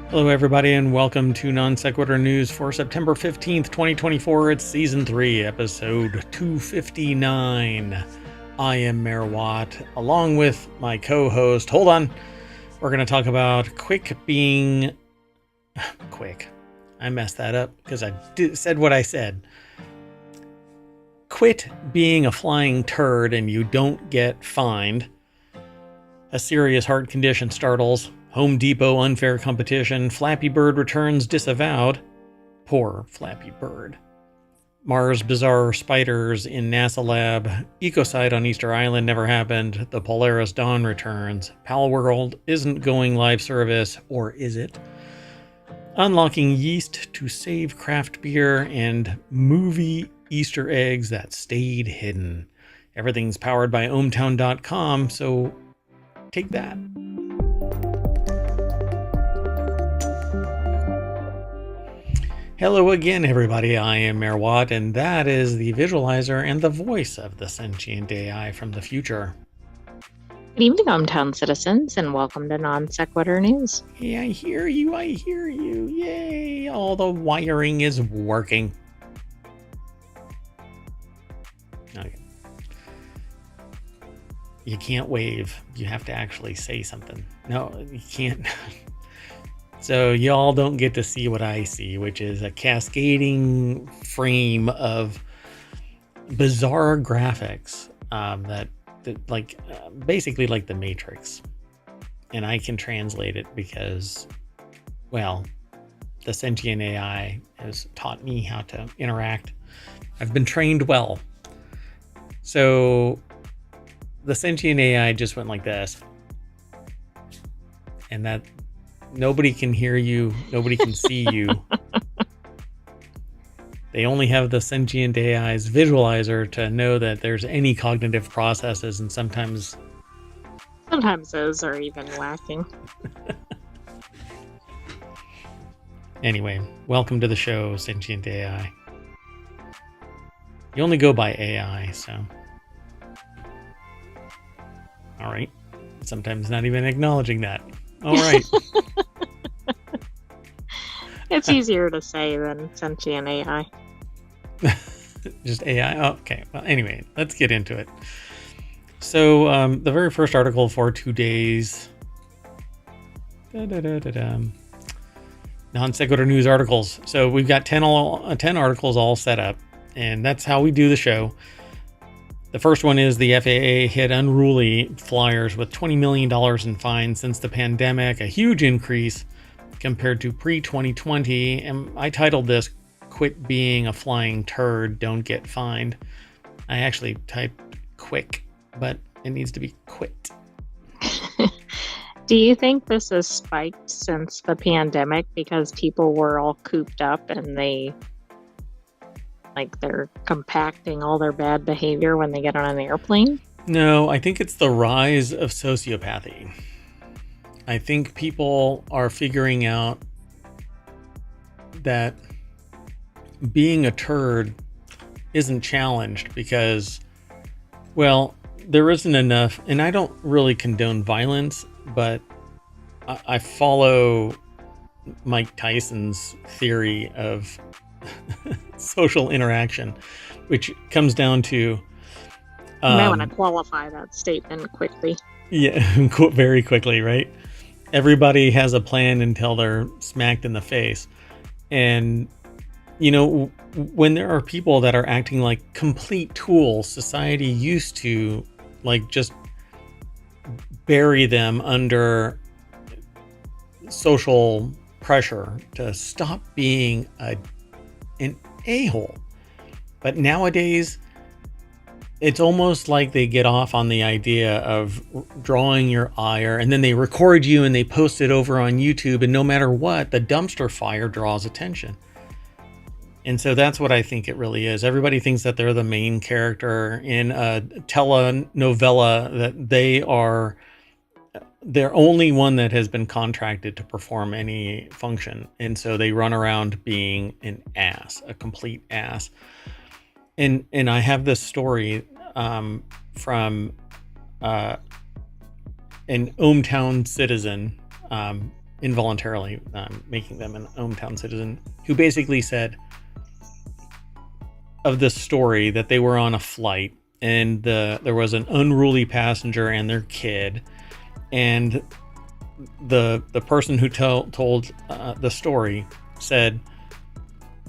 Hello, everybody, and welcome to Non Sequitur News for September 15th, 2024. It's Season 3, Episode 259. I am Mayor Watt, along with my co-host. Hold on. We're going to talk about quick being... Quick. I messed that up because I said what I said. Quit being a flying turd and you don't get fined. A serious heart condition startles. Home Depot unfair competition. Flappy Bird returns disavowed. Poor Flappy Bird. Mars bizarre spiders in NASA lab. Ecocide on Easter Island never happened. The Polaris Dawn returns. Pal World isn't going live service, or is it? Unlocking yeast to save craft beer, and movie Easter eggs that stayed hidden. Everything's powered by ohmTown.com, so take that. Hello again, everybody. I am Mayor Watt, and that is the visualizer and the voice of the Sentient AI from the future. Good evening, ohmTown citizens, and welcome to Non Sequitur News. Hey, I hear you. Yay! All the wiring is working. Okay. You can't wave. You have to actually say something. No, you can't. So y'all don't get to see what I see, which is a cascading frame of bizarre graphics that basically like the Matrix. And I can translate it because, well, the Sentient AI has taught me how to interact. I've been trained well. So the Sentient AI just went like this. And that... Nobody can hear you. Nobody can see you. They only have the Sentient AI's visualizer to know that there's any cognitive processes, and sometimes those are even lacking. Anyway, welcome to the show, Sentient AI. You only go by AI, so... All right. Sometimes not even acknowledging that. All right. It's easier to say than Sentient AI. Just AI? Oh, okay. Well, anyway, let's get into it. So, the very first article for today's Non Sequitur News articles. So we've got 10 articles all set up, and that's how we do the show. The first one is the FAA hit unruly flyers with $20 million in fines since the pandemic, a huge increase compared to pre-2020. And I titled this, Quit Being a Flying Turd, Don't Get Fined. I actually typed quick, but it needs to be quit. Do you think this has spiked since the pandemic because people were all cooped up and they're compacting all their bad behavior when they get on an airplane? No, I think it's the rise of sociopathy. I think people are figuring out that being a turd isn't challenged because, well, there isn't enough, and I don't really condone violence, but I follow Mike Tyson's theory of social interaction, which comes down to... You may want to qualify that statement quickly. Yeah, very quickly, right? Everybody has a plan until they're smacked in the face. And, you know, when there are people that are acting like complete tools, society used to, just bury them under social pressure to stop being an a-hole. But nowadays, it's almost like they get off on the idea of drawing your ire, and then they record you and they post it over on YouTube, and no matter what, the dumpster fire draws attention. And so that's what I think it really is. Everybody thinks that they're the main character in a telenovela, that they're only one that has been contracted to perform any function. And so they run around being an ass, a complete ass. And I have this story from an ohmTown citizen involuntarily making them an ohmTown citizen, who basically said of this story that they were on a flight and there was an unruly passenger and their kid, and the person who told the story said,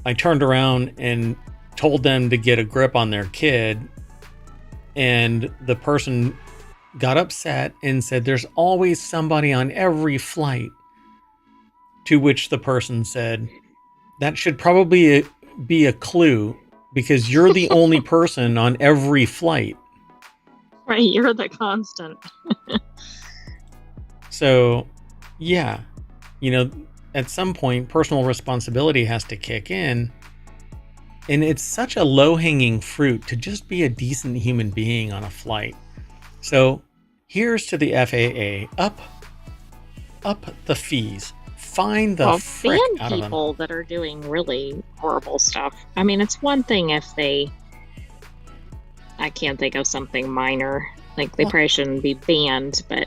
I turned around and told them to get a grip on their kid, and the person got upset and said, there's always somebody on every flight. To which the person said, that should probably be a clue, because you're the only person on every flight. Right, you're the constant. So, yeah, at some point, personal responsibility has to kick in. And it's such a low-hanging fruit to just be a decent human being on a flight. So here's to the FAA. Up the fees. Find the frick out of them. People that are doing really horrible stuff. I mean, it's one thing if I can't think of something minor. Like, they probably shouldn't be banned, but,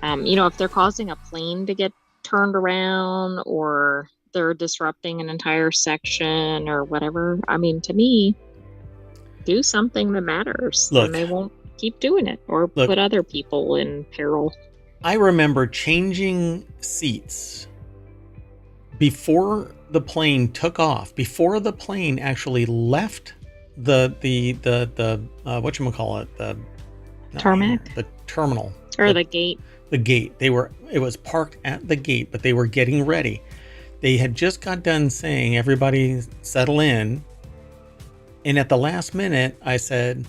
if they're causing a plane to get turned around, or they're disrupting an entire section or whatever, I mean, to me, do something that matters. Look, and they won't keep doing it or put other people in peril. I remember changing seats before the plane took off, before the plane actually left the whatchamacallit, the tarmac, the terminal, or the gate. The gate. It was parked at the gate, but they were getting ready. They had just got done saying, everybody settle in. And at the last minute, I said,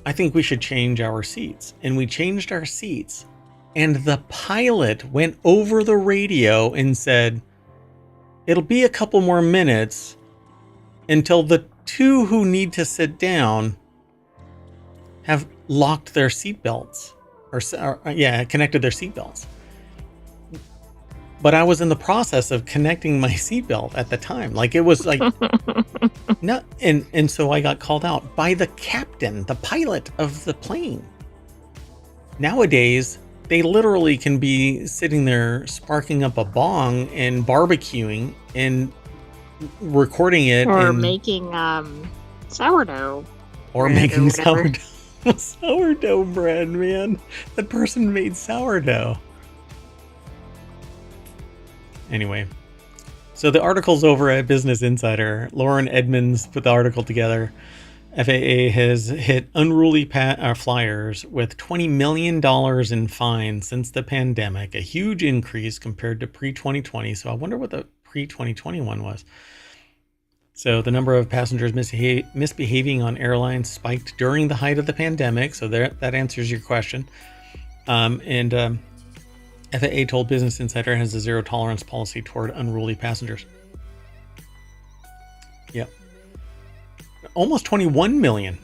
I think we should change our seats. And we changed our seats. And the pilot went over the radio and said, it'll be a couple more minutes until the two who need to sit down have locked their seatbelts. Connected their seatbelts. But I was in the process of connecting my seatbelt at the time. Like, it was like, no, and so I got called out by the captain, the pilot of the plane. Nowadays, they literally can be sitting there sparking up a bong and barbecuing and recording it, or making sourdough, or making sourdough bread, man. That person made sourdough. Anyway, so the article's over at Business Insider. Lauren Edmonds put the article together. FAA has hit unruly flyers with $20 million in fines since the pandemic, a huge increase compared to pre-2020. So I wonder what the pre-2021 was. So the number of passengers misbehaving on airlines spiked during the height of the pandemic. So that answers your question. FAA told Business Insider has a zero tolerance policy toward unruly passengers. Yep. Almost 21 million.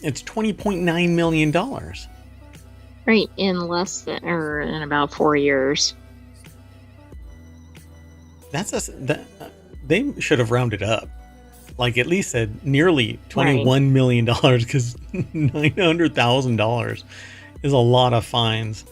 It's $20.9 million. Right, in in about 4 years. They should have rounded up. Like, at least said nearly $21 million, because $900,000 is a lot of fines.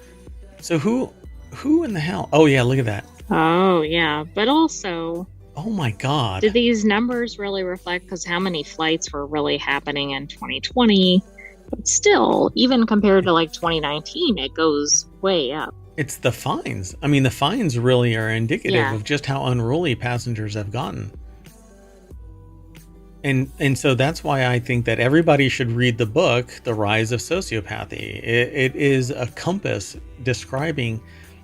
So who in the hell? Oh yeah, look at that. Oh yeah, but also, oh my God, did these numbers really reflect? Because how many flights were really happening in 2020? But still, even compared to like 2019, it goes way up. It's the fines. I mean, the fines really are indicative of just how unruly passengers have gotten. And so that's why I think that everybody should read the book, The Rise of Sociopathy. It is a compass describing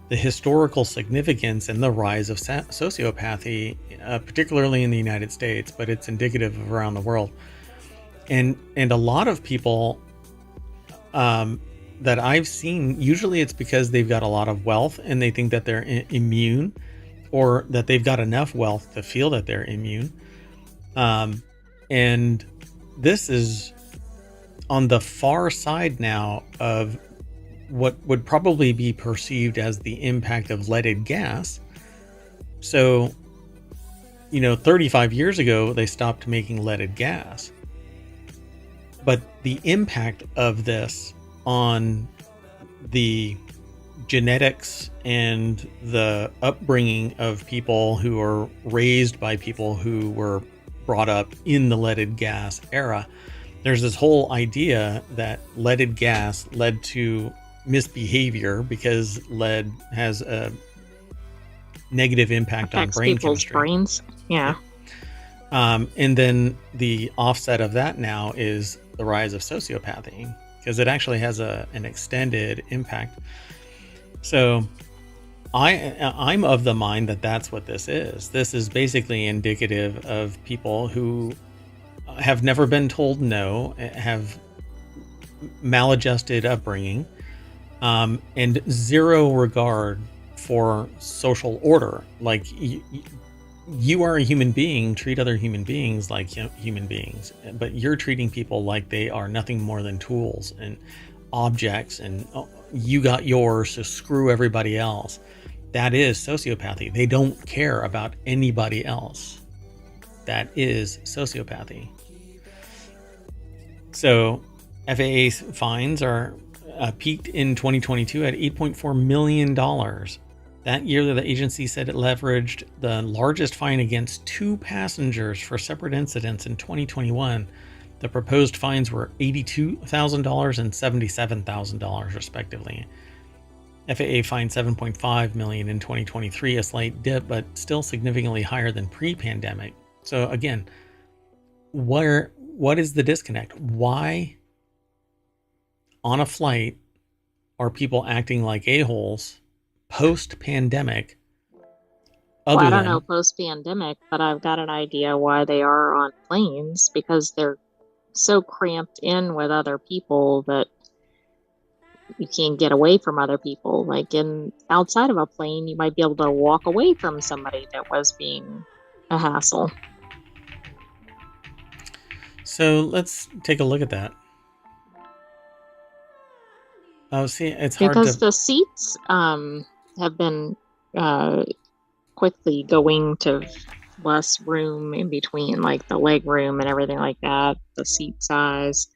the historical significance and the rise of sociopathy, particularly in the United States, but it's indicative of around the world. And a lot of people that I've seen, usually it's because they've got a lot of wealth and they think that they're immune, or that they've got enough wealth to feel that they're immune. And this is on the far side now of what would probably be perceived as the impact of leaded gas. So, 35 years ago, they stopped making leaded gas. But the impact of this on the genetics and the upbringing of people who are raised by people who were brought up in the leaded gas era, there's this whole idea that leaded gas led to misbehavior because lead has a negative impact on brain people's chemistry. Brains. Yeah. And then the offset of that now is the rise of sociopathy, because it actually has an extended impact. So I'm of the mind that that's what this is. This is basically indicative of people who have never been told no, have maladjusted upbringing, and zero regard for social order. Like, you are a human being, treat other human beings like human beings, but you're treating people like they are nothing more than tools and objects, and you got yours, so screw everybody else. That is sociopathy. They don't care about anybody else. That is sociopathy. So FAA fines are peaked in 2022 at $8.4 million. That year, the agency said it leveraged the largest fine against 2 passengers for separate incidents in 2021. The proposed fines were $82,000 and $77,000, respectively. FAA fined $7.5 million in 2023, a slight dip, but still significantly higher than pre-pandemic. So again, what is the disconnect? Why on a flight are people acting like a-holes post-pandemic? Well, I don't know post-pandemic, but I've got an idea why they are on planes, because they're so cramped in with other people that you can't get away from other people. Like, outside of a plane, you might be able to walk away from somebody that was being a hassle. So let's take a look at that. Oh, see, it's hard because the seats have been quickly going to less room in between, like the leg room and everything like that, the seat size.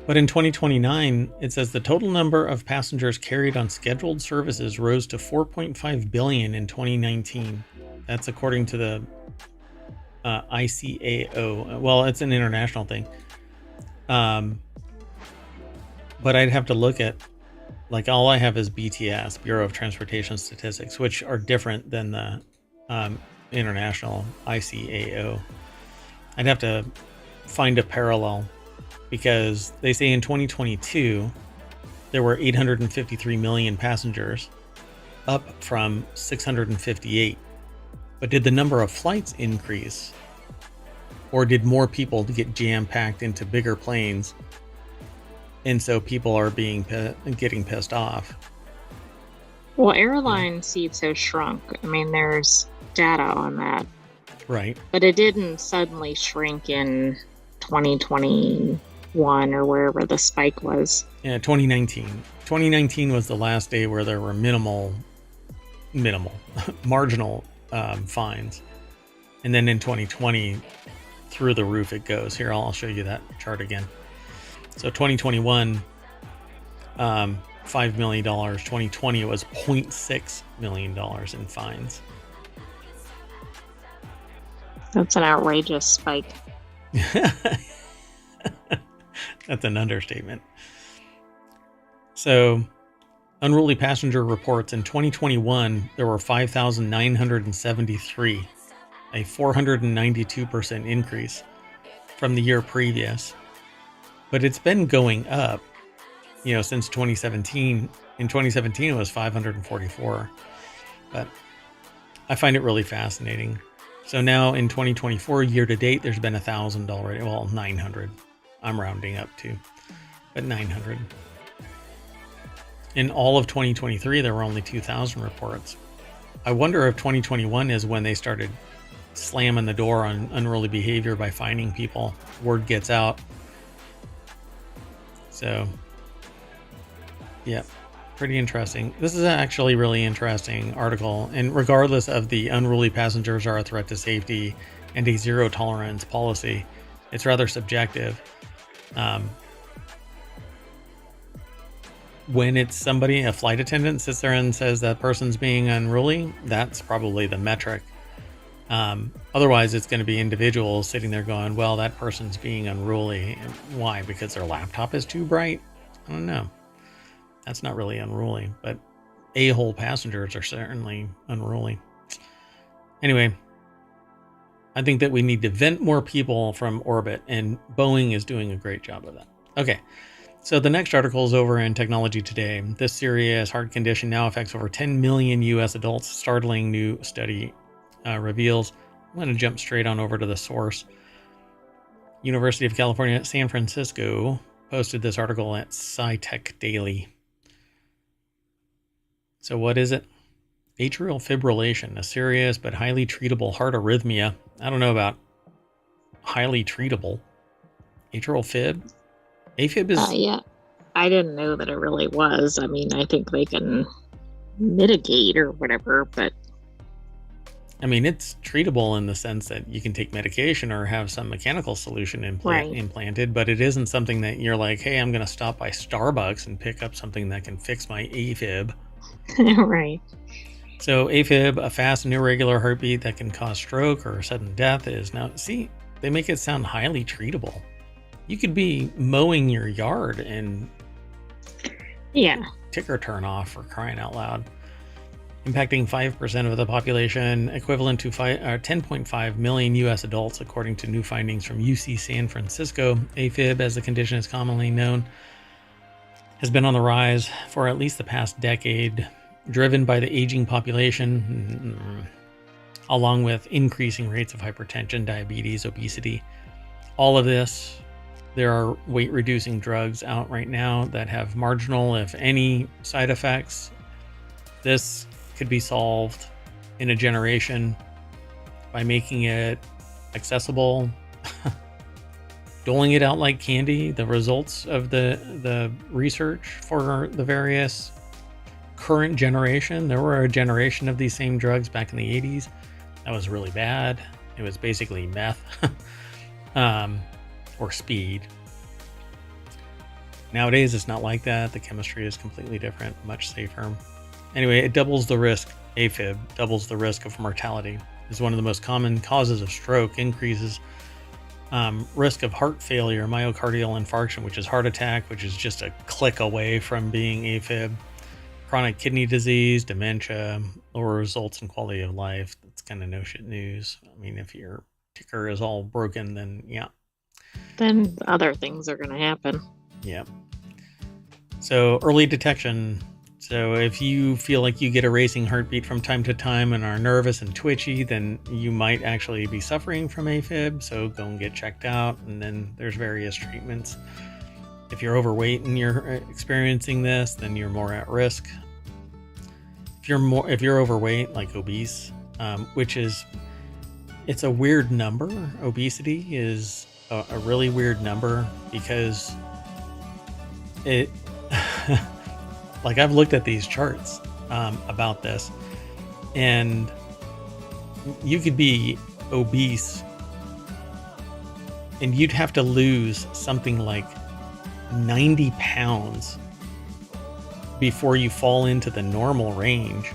But in 2029, it says the total number of passengers carried on scheduled services rose to 4.5 billion in 2019. That's according to the ICAO. Well, it's an international thing. But I'd have to look at, like, all I have is BTS, Bureau of Transportation Statistics, which are different than the international ICAO. I'd have to find a parallel, because they say in 2022 there were 853 million passengers, up from 658. But did the number of flights increase, or did more people get jam-packed into bigger planes, and so people are getting pissed off? Well, airline seats have shrunk. I mean, there's data on that. Right. But it didn't suddenly shrink in 2021 or wherever the spike was. Yeah, 2019. 2019 was the last day where there were marginal fines. And then in 2020, through the roof it goes. Here, I'll show you that chart again. So 2021, $5 million. 2020, it was $0.6 million in fines. That's an outrageous spike. That's an understatement. So, unruly passenger reports in 2021, there were 5,973, a 492% increase from the year previous. But it's been going up, since 2017. In 2017, it was 544. But I find it really fascinating. So now in 2024, year to date, there's been 1,000 already. Well, 900. I'm rounding up to, but 900. In all of 2023, there were only 2,000 reports. I wonder if 2021 is when they started slamming the door on unruly behavior by fining people. Word gets out. So, yeah, pretty interesting. This is actually a really interesting article. And regardless of the unruly passengers are a threat to safety and a zero tolerance policy, it's rather subjective. when it's somebody, a flight attendant, sits there and says that person's being unruly, that's probably the metric. Otherwise, it's going to be individuals sitting there going, well, that person's being unruly. Why? Because their laptop is too bright? I don't know. That's not really unruly, but a-hole passengers are certainly unruly. Anyway, I think that we need to vent more people from orbit, and Boeing is doing a great job of that. Okay, so the next article is over in Technology Today. This serious heart condition now affects over 10 million U.S. adults. Startling new study reveals. I'm going to jump straight on over to the source. University of California at San Francisco posted this article at SciTech Daily. So what is it? Atrial fibrillation, a serious but highly treatable heart arrhythmia. I don't know about highly treatable. Atrial fib? AFib is... yeah. I didn't know that it really was. I mean, I think they can mitigate or whatever, but... I mean, it's treatable in the sense that you can take medication or have some mechanical solution implanted, but it isn't something that you're like, hey, I'm going to stop by Starbucks and pick up something that can fix my AFib. Right. So AFib, a fast and irregular heartbeat that can cause stroke or sudden death, is now... See, they make it sound highly treatable. You could be mowing your yard and... Yeah. Ticker turn off, for crying out loud. Impacting 5% of the population, equivalent to 10.5 million U.S. adults, according to new findings from UC San Francisco. AFib, as the condition is commonly known, has been on the rise for at least the past decade, driven by the aging population, along with increasing rates of hypertension, diabetes, obesity. All of this, there are weight-reducing drugs out right now that have marginal, if any, side effects. This could be solved in a generation by making it accessible, doling it out like candy. The results of the research for the various current generation, there were a generation of these same drugs back in the 80s that was really bad. It was basically meth or speed. Nowadays it's not like that. The chemistry is completely different, much safer. Anyway, it doubles the risk. AFib doubles the risk of mortality. It's one of the most common causes of stroke, increases risk of heart failure, myocardial infarction, which is heart attack, which is just a click away from being AFib, chronic kidney disease, dementia, lower results in quality of life. That's kind of no shit news. I mean, if your ticker is all broken, then yeah. Then other things are going to happen. Yeah. So early detection. So if you feel like you get a racing heartbeat from time to time and are nervous and twitchy, then you might actually be suffering from AFib. So go and get checked out. And then there's various treatments. If you're overweight and you're experiencing this, then you're more at risk. If you're overweight, like obese, which is, it's a weird number. Obesity is a really weird number because it... Like, I've looked at these charts about this, and you could be obese and you'd have to lose something like 90 pounds before you fall into the normal range.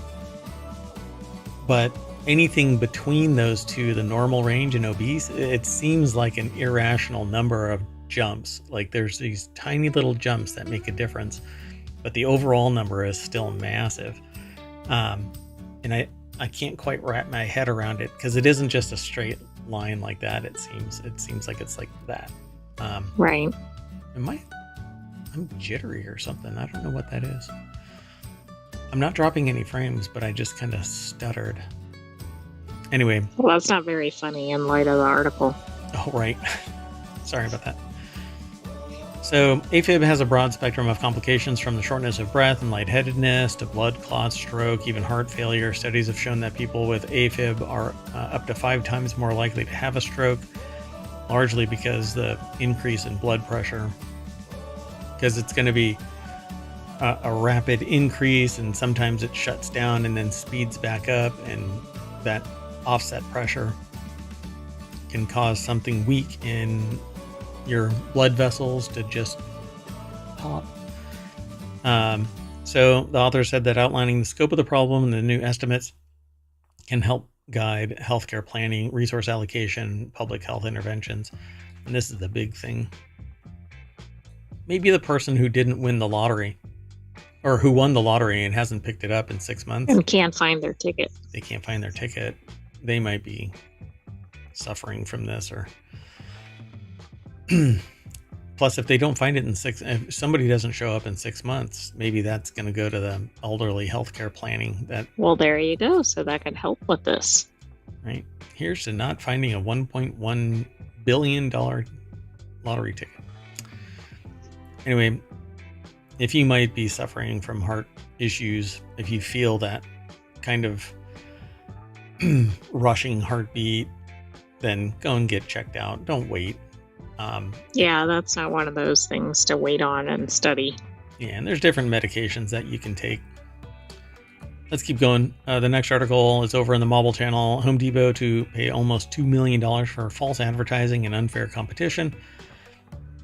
But anything between those two, the normal range and obese, it seems like an irrational number of jumps. Like, there's these tiny little jumps that make a difference. But the overall number is still massive. And I can't quite wrap my head around it because it isn't just a straight line like that. It seems like it's like that. Right. I'm jittery or something. I don't know what that is. I'm not dropping any frames, but I just kind of stuttered. Anyway. Well, that's not very funny in light of the article. Oh, right. Sorry about that. So AFib has a broad spectrum of complications, from the shortness of breath and lightheadedness to blood clots, stroke, even heart failure. Studies have shown that people with AFib are up to 5 times more likely to have a stroke, largely because the increase in blood pressure, because it's going to be a rapid increase, and sometimes it shuts down and then speeds back up, and that offset pressure can cause something weak in your blood vessels to just pop. So the author said that outlining the scope of the problem and the new estimates can help guide healthcare planning, resource allocation, public health interventions. And this is the big thing. Maybe the person who didn't win the lottery, or who won the lottery and hasn't picked it up in 6 months. And can't find their ticket. They can't find their ticket. They might be suffering from this, or plus, if they don't find it if somebody doesn't show up in 6 months, maybe that's going to go to the elderly healthcare planning. Well, there you go. So that could help with this. Right. Here's to not finding a $1.1 billion lottery ticket. Anyway, if you might be suffering from heart issues, if you feel that kind of rushing heartbeat, then go and get checked out. Don't wait. Yeah, that's not one of those things to wait on and study. Yeah, and there's different medications that you can take. Let's keep going. The next article is over in the Mobile Channel. Home Depot to pay almost $2 million for false advertising and unfair competition.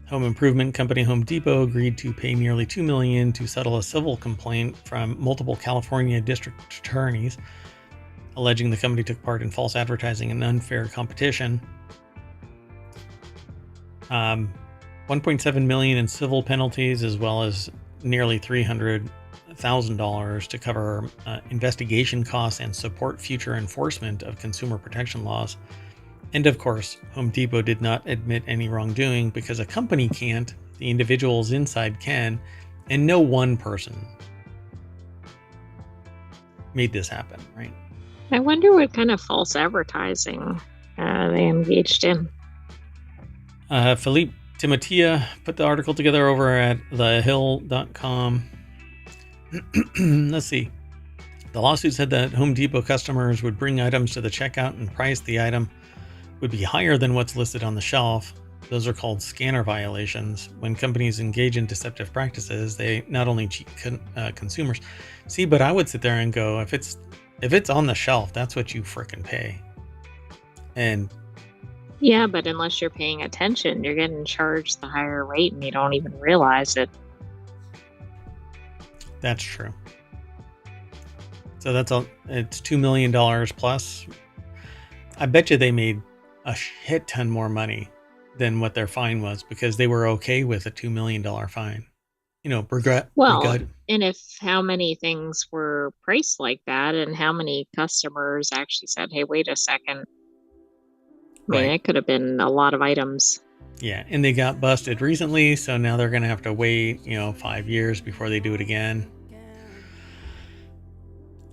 Home improvement company Home Depot agreed to pay nearly $2 million to settle a civil complaint from multiple California district attorneys, alleging the company took part in false advertising and unfair competition. $1.7 million in civil penalties, as well as nearly $300,000 to cover investigation costs and support future enforcement of consumer protection laws. And of course, Home Depot did not admit any wrongdoing, because a company can't, the individuals inside can, and no one person made this happen, right? I wonder what kind of false advertising they engaged in. Philippe Timotia put the article together over at thehill.com. Let's see. The lawsuit said that Home Depot customers would bring items to the checkout and price the item would be higher than what's listed on the shelf. Those are called scanner violations. When companies engage in deceptive practices, they not only cheat consumers. See, but I would sit there and go, if it's on the shelf, that's what you frickin' pay. And yeah, but unless you're paying attention, you're getting charged the higher rate and you don't even realize it. That's true. So it's $2 million plus. I bet you they made a shit ton more money than what their fine was, because they were okay with a $2 million fine. And if how many things were priced like that, and how many customers actually said, hey, wait a second. I mean, it could have been a lot of items. Yeah, and they got busted recently, so now they're going to have to wait, 5 years before they do it again.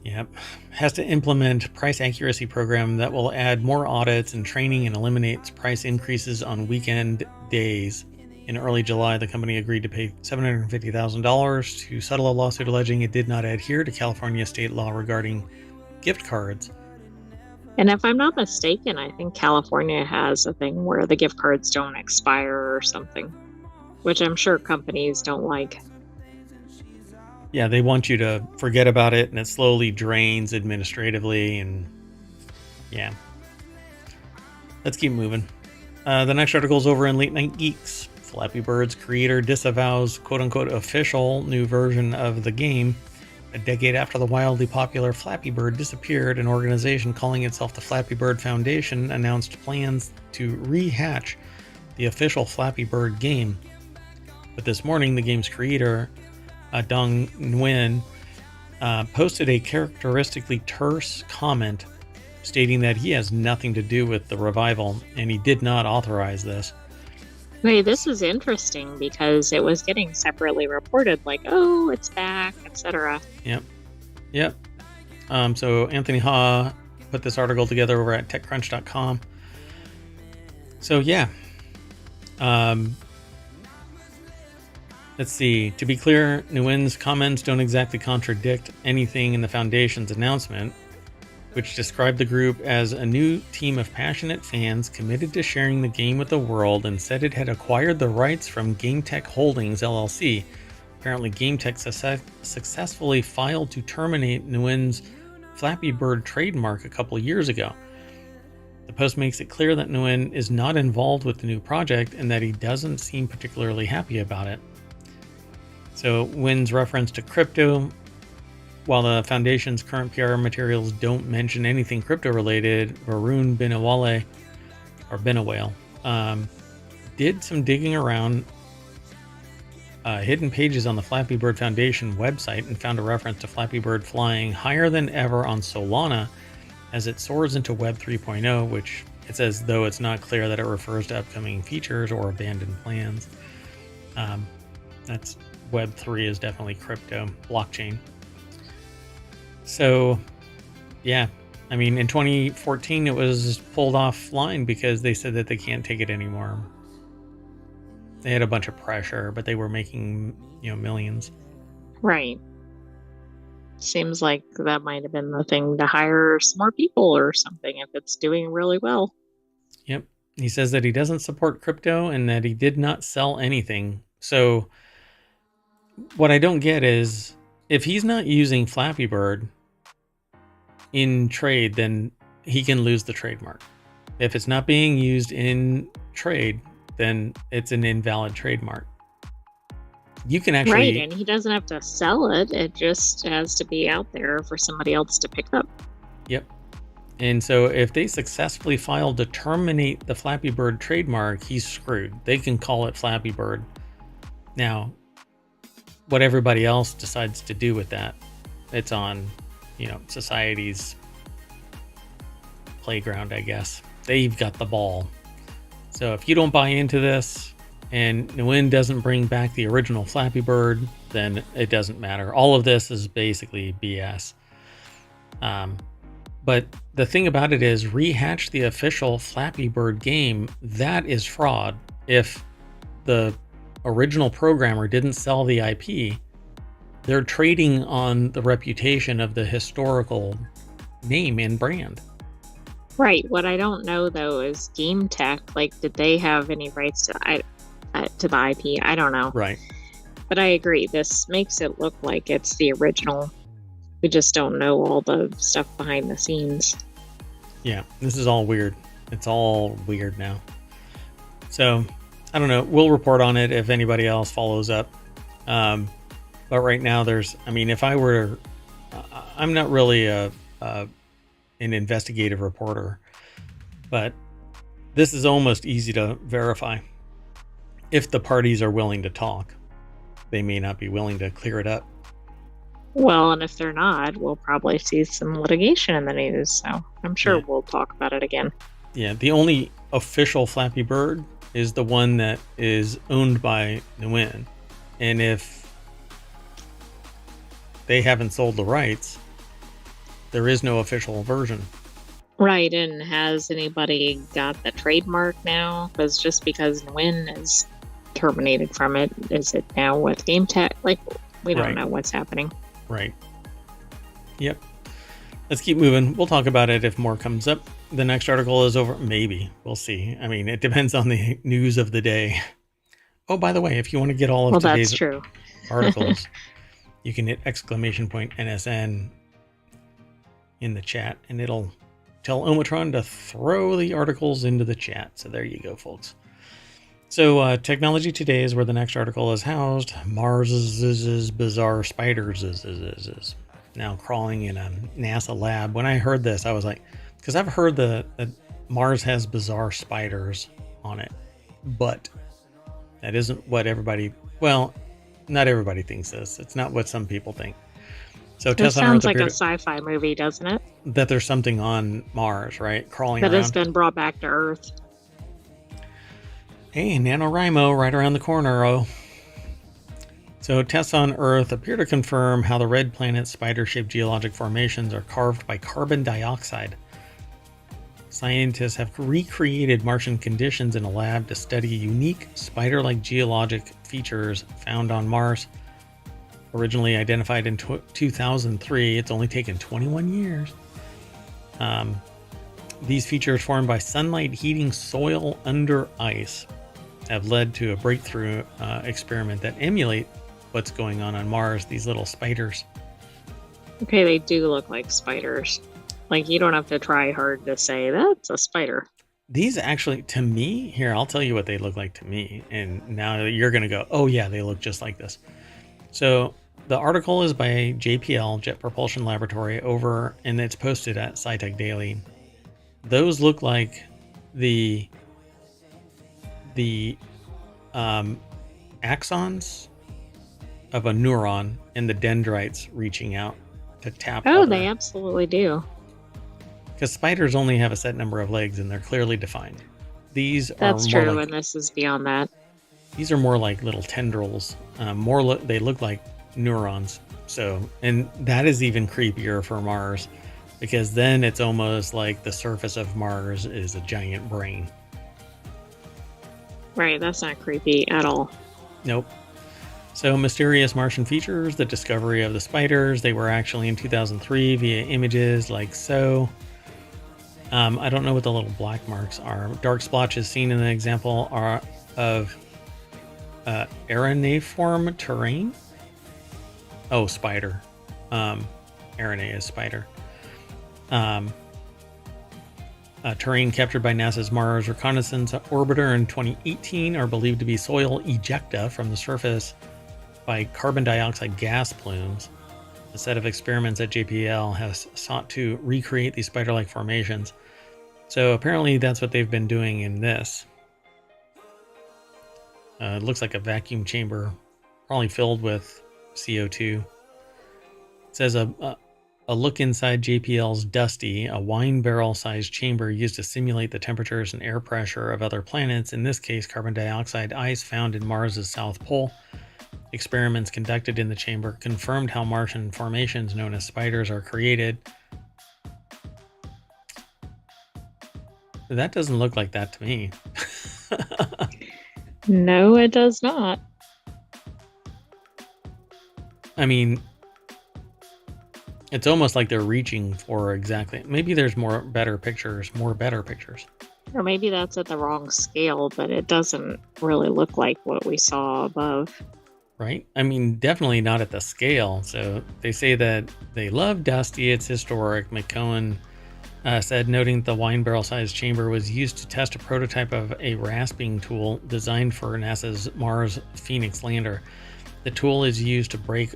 Yep. Has to implement price accuracy program that will add more audits and training and eliminates price increases on weekend days. In early July, the company agreed to pay $750,000 to settle a lawsuit alleging it did not adhere to California state law regarding gift cards. And if I'm not mistaken, I think California has a thing where the gift cards don't expire or something, which I'm sure companies don't like. Yeah, they want you to forget about it, and it slowly drains administratively, and yeah. Let's keep moving. The next article is over in Late Night Geeks. Flappy Bird's creator disavows quote-unquote official new version of the game. A decade after the wildly popular Flappy Bird disappeared, an organization calling itself the Flappy Bird Foundation announced plans to rehatch the official Flappy Bird game. But this morning, the game's creator, Dong Nguyen, posted a characteristically terse comment stating that he has nothing to do with the revival, and he did not authorize this. Wait, this is interesting because it was getting separately reported like, oh, it's back, etc. Yep. So Anthony Ha put this article together over at TechCrunch.com. So yeah. Let's see. To be clear, Nguyen's comments don't exactly contradict anything in the Foundation's announcement, which described the group as a new team of passionate fans committed to sharing the game with the world, and said it had acquired the rights from GameTech Holdings LLC. Apparently, GameTech successfully filed to terminate Nguyen's Flappy Bird trademark a couple years ago. The post makes it clear that Nguyen is not involved with the new project and that he doesn't seem particularly happy about it. So Wynn's reference to crypto, while the Foundation's current PR materials don't mention anything crypto-related, Varun Binawale did some digging around hidden pages on the Flappy Bird Foundation website and found a reference to Flappy Bird flying higher than ever on Solana as it soars into Web 3.0, which it's as though it's not clear that it refers to upcoming features or abandoned plans. That's Web 3 is definitely crypto, blockchain. So, yeah, I mean, in 2014, it was pulled offline because they said that they can't take it anymore. They had a bunch of pressure, but they were making, millions. Right. Seems like that might have been the thing to hire some more people or something if it's doing really well. Yep. He says that he doesn't support crypto and that he did not sell anything. So what I don't get is if he's not using Flappy Bird in trade, then he can lose the trademark. If it's not being used in trade, then it's an invalid trademark. You can actually... Right, and he doesn't have to sell it. It just has to be out there for somebody else to pick up. Yep. And so if they successfully file to terminate the Flappy Bird trademark, he's screwed. They can call it Flappy Bird. Now, what everybody else decides to do with that, it's on, society's playground, I guess. They've got the ball. So if you don't buy into this and Nguyen doesn't bring back the original Flappy Bird, then it doesn't matter. All of this is basically BS. But the thing about it is, rehatch the official Flappy Bird game. That is fraud. If the original programmer didn't sell the IP, they're trading on the reputation of the historical name and brand. Right. What I don't know though is Game Tech. Like, did they have any rights to the IP? I don't know. Right. But I agree. This makes it look like it's the original. We just don't know all the stuff behind the scenes. Yeah, this is all weird. It's all weird now. So, I don't know. We'll report on it if anybody else follows up. But right now, if I were, I'm not really an investigative reporter, but this is almost easy to verify. If the parties are willing to talk, they may not be willing to clear it up. Well, and if they're not, we'll probably see some litigation in the news. So I'm sure we'll talk about it again. Yeah, the only official Flappy Bird is the one that is owned by Nguyen. And if they haven't sold the rights, there is no official version. Right, and has anybody got the trademark now? Because just because Nguyen is terminated from it, is it now with Game Tech? Like, we don't know what's happening. Right. Yep. Let's keep moving. We'll talk about it if more comes up. The next article is over. Maybe. We'll see. I mean, it depends on the news of the day. Oh, by the way, if you want to get all of today's articles, you can hit !NSN in the chat, and it'll tell Omatron to throw the articles into the chat. So there you go, folks. So Technology Today is where the next article is housed. Mars' bizarre spiders is now crawling in a NASA lab. When I heard this, I was like, because I've heard that Mars has bizarre spiders on it, but that isn't what everybody, well, not everybody thinks this. It's not what some people think. So it sounds like a sci-fi movie, doesn't it? That there's something on Mars, right? Crawling around. That has been brought back to Earth. Hey, NaNoWriMo right around the corner, oh. So tests on Earth appear to confirm how the red planet's spider-shaped geologic formations are carved by carbon dioxide. Scientists have recreated Martian conditions in a lab to study unique spider-like geologic features found on Mars. Originally identified in 2003, it's only taken 21 years. These features formed by sunlight heating soil under ice have led to a breakthrough experiment that emulate what's going on Mars, these little spiders. Okay, they do look like spiders. Like, you don't have to try hard to say that's a spider. These actually, to me, here, I'll tell you what they look like to me. And now you're going to go, oh yeah, they look just like this. So the article is by JPL, Jet Propulsion Laboratory, and it's posted at SciTech Daily. Those look like the axons of a neuron and the dendrites reaching out to tap. Oh, they absolutely do. Because spiders only have a set number of legs and they're clearly defined. That's true, and this is beyond that. These are more like little tendrils. They look like neurons. So, and that is even creepier for Mars, because then it's almost like the surface of Mars is a giant brain. Right, that's not creepy at all. Nope. So, mysterious Martian features, the discovery of the spiders. They were actually in 2003 via images like so. I don't know what the little black marks are. Dark splotches seen in the example are of arenaform terrain. Oh, spider. Arena is spider. Terrain captured by NASA's Mars Reconnaissance Orbiter in 2018 are believed to be soil ejecta from the surface by carbon dioxide gas plumes. A set of experiments at JPL has sought to recreate these spider-like formations. So apparently that's what they've been doing in this. It looks like a vacuum chamber, probably filled with CO2. It says a look inside JPL's Dusty, a wine barrel-sized chamber used to simulate the temperatures and air pressure of other planets, in this case carbon dioxide ice found in Mars' South Pole. Experiments conducted in the chamber confirmed how Martian formations known as spiders are created. That doesn't look like that to me. No, it does not. I mean, it's almost like they're reaching for exactly. Maybe there's better pictures. Or maybe that's at the wrong scale, but it doesn't really look like what we saw above. Right? I mean, definitely not at the scale. So they say that they love Dusty. It's historic. McCohen said, noting that the wine barrel-sized chamber was used to test a prototype of a rasping tool designed for NASA's Mars Phoenix lander. The tool is used to break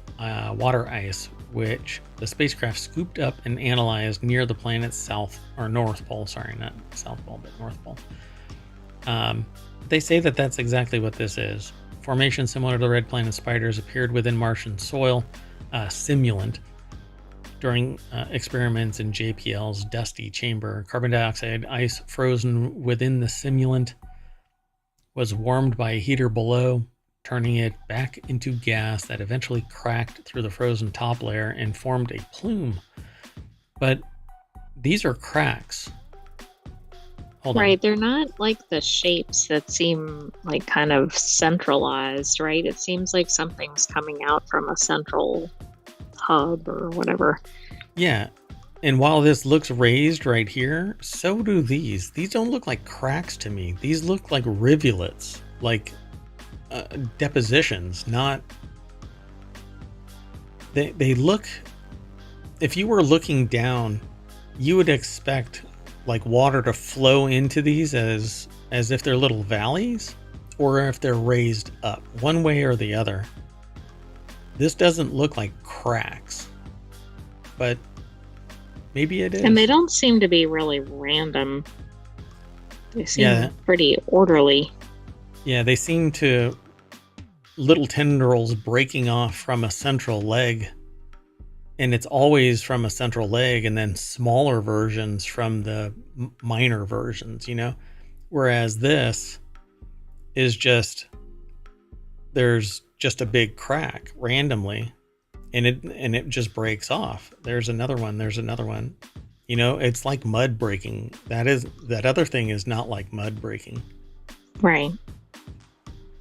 water ice, which the spacecraft scooped up and analyzed near the planet's North Pole. Sorry, not South Pole, but North Pole. They say that that's exactly what this is. Formation similar to the red planet spiders appeared within Martian soil, simulant, during experiments in JPL's Dusty chamber. Carbon dioxide ice frozen within the simulant was warmed by a heater below, turning it back into gas that eventually cracked through the frozen top layer and formed a plume. But these are cracks. Hold on. Right, they're not like the shapes that seem like kind of centralized, right? It seems like something's coming out from a central hub or whatever. Yeah, and while this looks raised right here, so do these. These don't look like cracks to me. These look like rivulets, like depositions, not... They look... If you were looking down, you would expect like water to flow into these as if they're little valleys, or if they're raised up, one way or the other. This doesn't look like cracks, but maybe it is. And they don't seem to be really random. They seem pretty orderly. Yeah, they seem to little tendrils breaking off from a central leg. And it's always from a central leg, and then smaller versions from the minor versions, you know? Whereas this is just, there's just a big crack randomly, and it just breaks off. There's another one. You know, it's like mud breaking. That other thing is not like mud breaking. Right.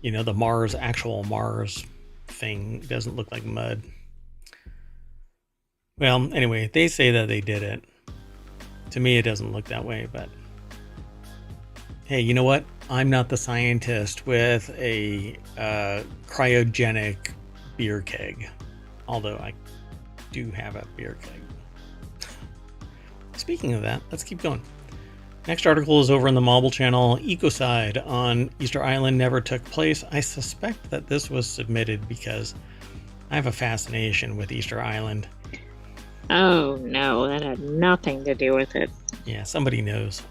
You know, the actual Mars thing doesn't look like mud. Well, anyway, they say that they did it. To me, it doesn't look that way, but hey, you know what? I'm not the scientist with a cryogenic beer keg, although I do have a beer keg. Speaking of that, let's keep going. Next article is over in the Marble channel. Ecocide on Easter Island never took place. I suspect that this was submitted because I have a fascination with Easter Island. Oh no, that had nothing to do with it. Yeah, somebody knows.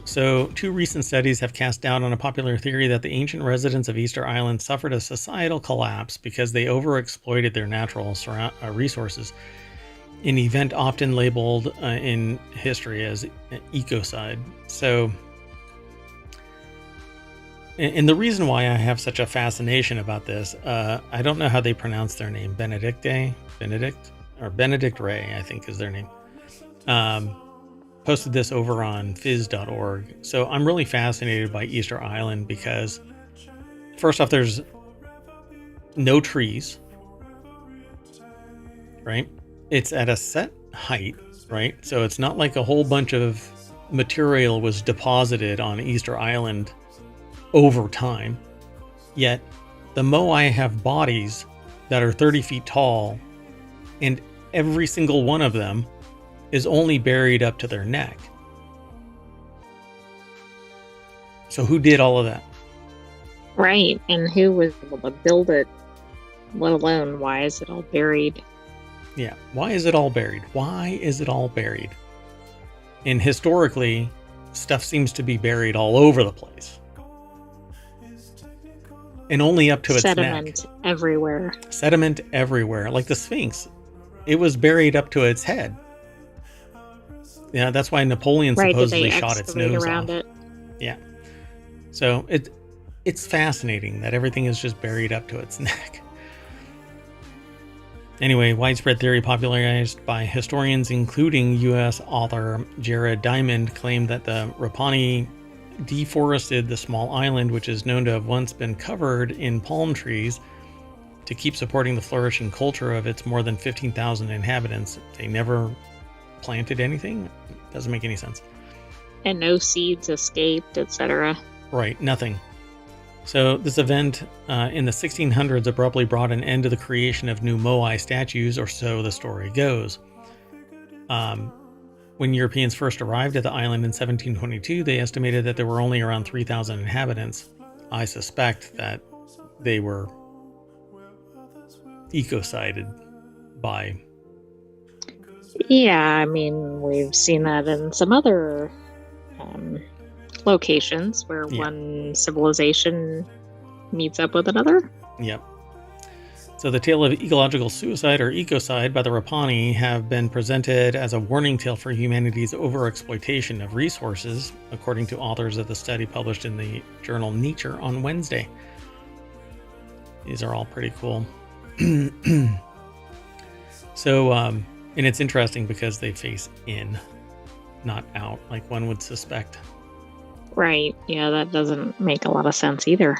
So 2 recent studies have cast doubt on a popular theory that the ancient residents of Easter Island suffered a societal collapse because they overexploited their natural resources, an event often labeled in history as ecocide. So, and the reason why I have such a fascination about this, I don't know how they pronounce their name, Benedict Ray, I think is their name. Posted this over on phys.org. So I'm really fascinated by Easter Island because, first off, there's no trees, right? It's at a set height, right? So it's not like a whole bunch of material was deposited on Easter Island over time. Yet the moai have bodies that are 30 feet tall, and every single one of them is only buried up to their neck. So who did all of that? Right, and who was able to build it, let alone why is it all buried? Yeah, why is it all buried? Why is it all buried? And historically, stuff seems to be buried all over the place. And only up to its neck. Sediment everywhere. Sediment everywhere. Like the Sphinx. It was buried up to its head. Yeah, that's why Napoleon supposedly shot its nose off. It? Yeah. So it's fascinating that everything is just buried up to its neck. Anyway, widespread theory popularized by historians, including U.S. author Jared Diamond, claimed that the Rapani deforested the small island, which is known to have once been covered in palm trees, to keep supporting the flourishing culture of its more than 15,000 inhabitants. They never planted anything? Doesn't make any sense. And no seeds escaped, etc. Right, nothing. So this event in the 1600s abruptly brought an end to the creation of new moai statues, or so the story goes. When Europeans first arrived at the island in 1722, they estimated that there were only around 3,000 inhabitants. I suspect that they were ecocided by... Yeah, I mean, we've seen that in some other locations where one civilization meets up with another. Yep. So the tale of ecological suicide or ecocide by the Rapani have been presented as a warning tale for humanity's overexploitation of resources, according to authors of the study published in the journal Nature on Wednesday. These are all pretty cool. So, and it's interesting because they face in, not out, like one would suspect. Right. Yeah, that doesn't make a lot of sense either.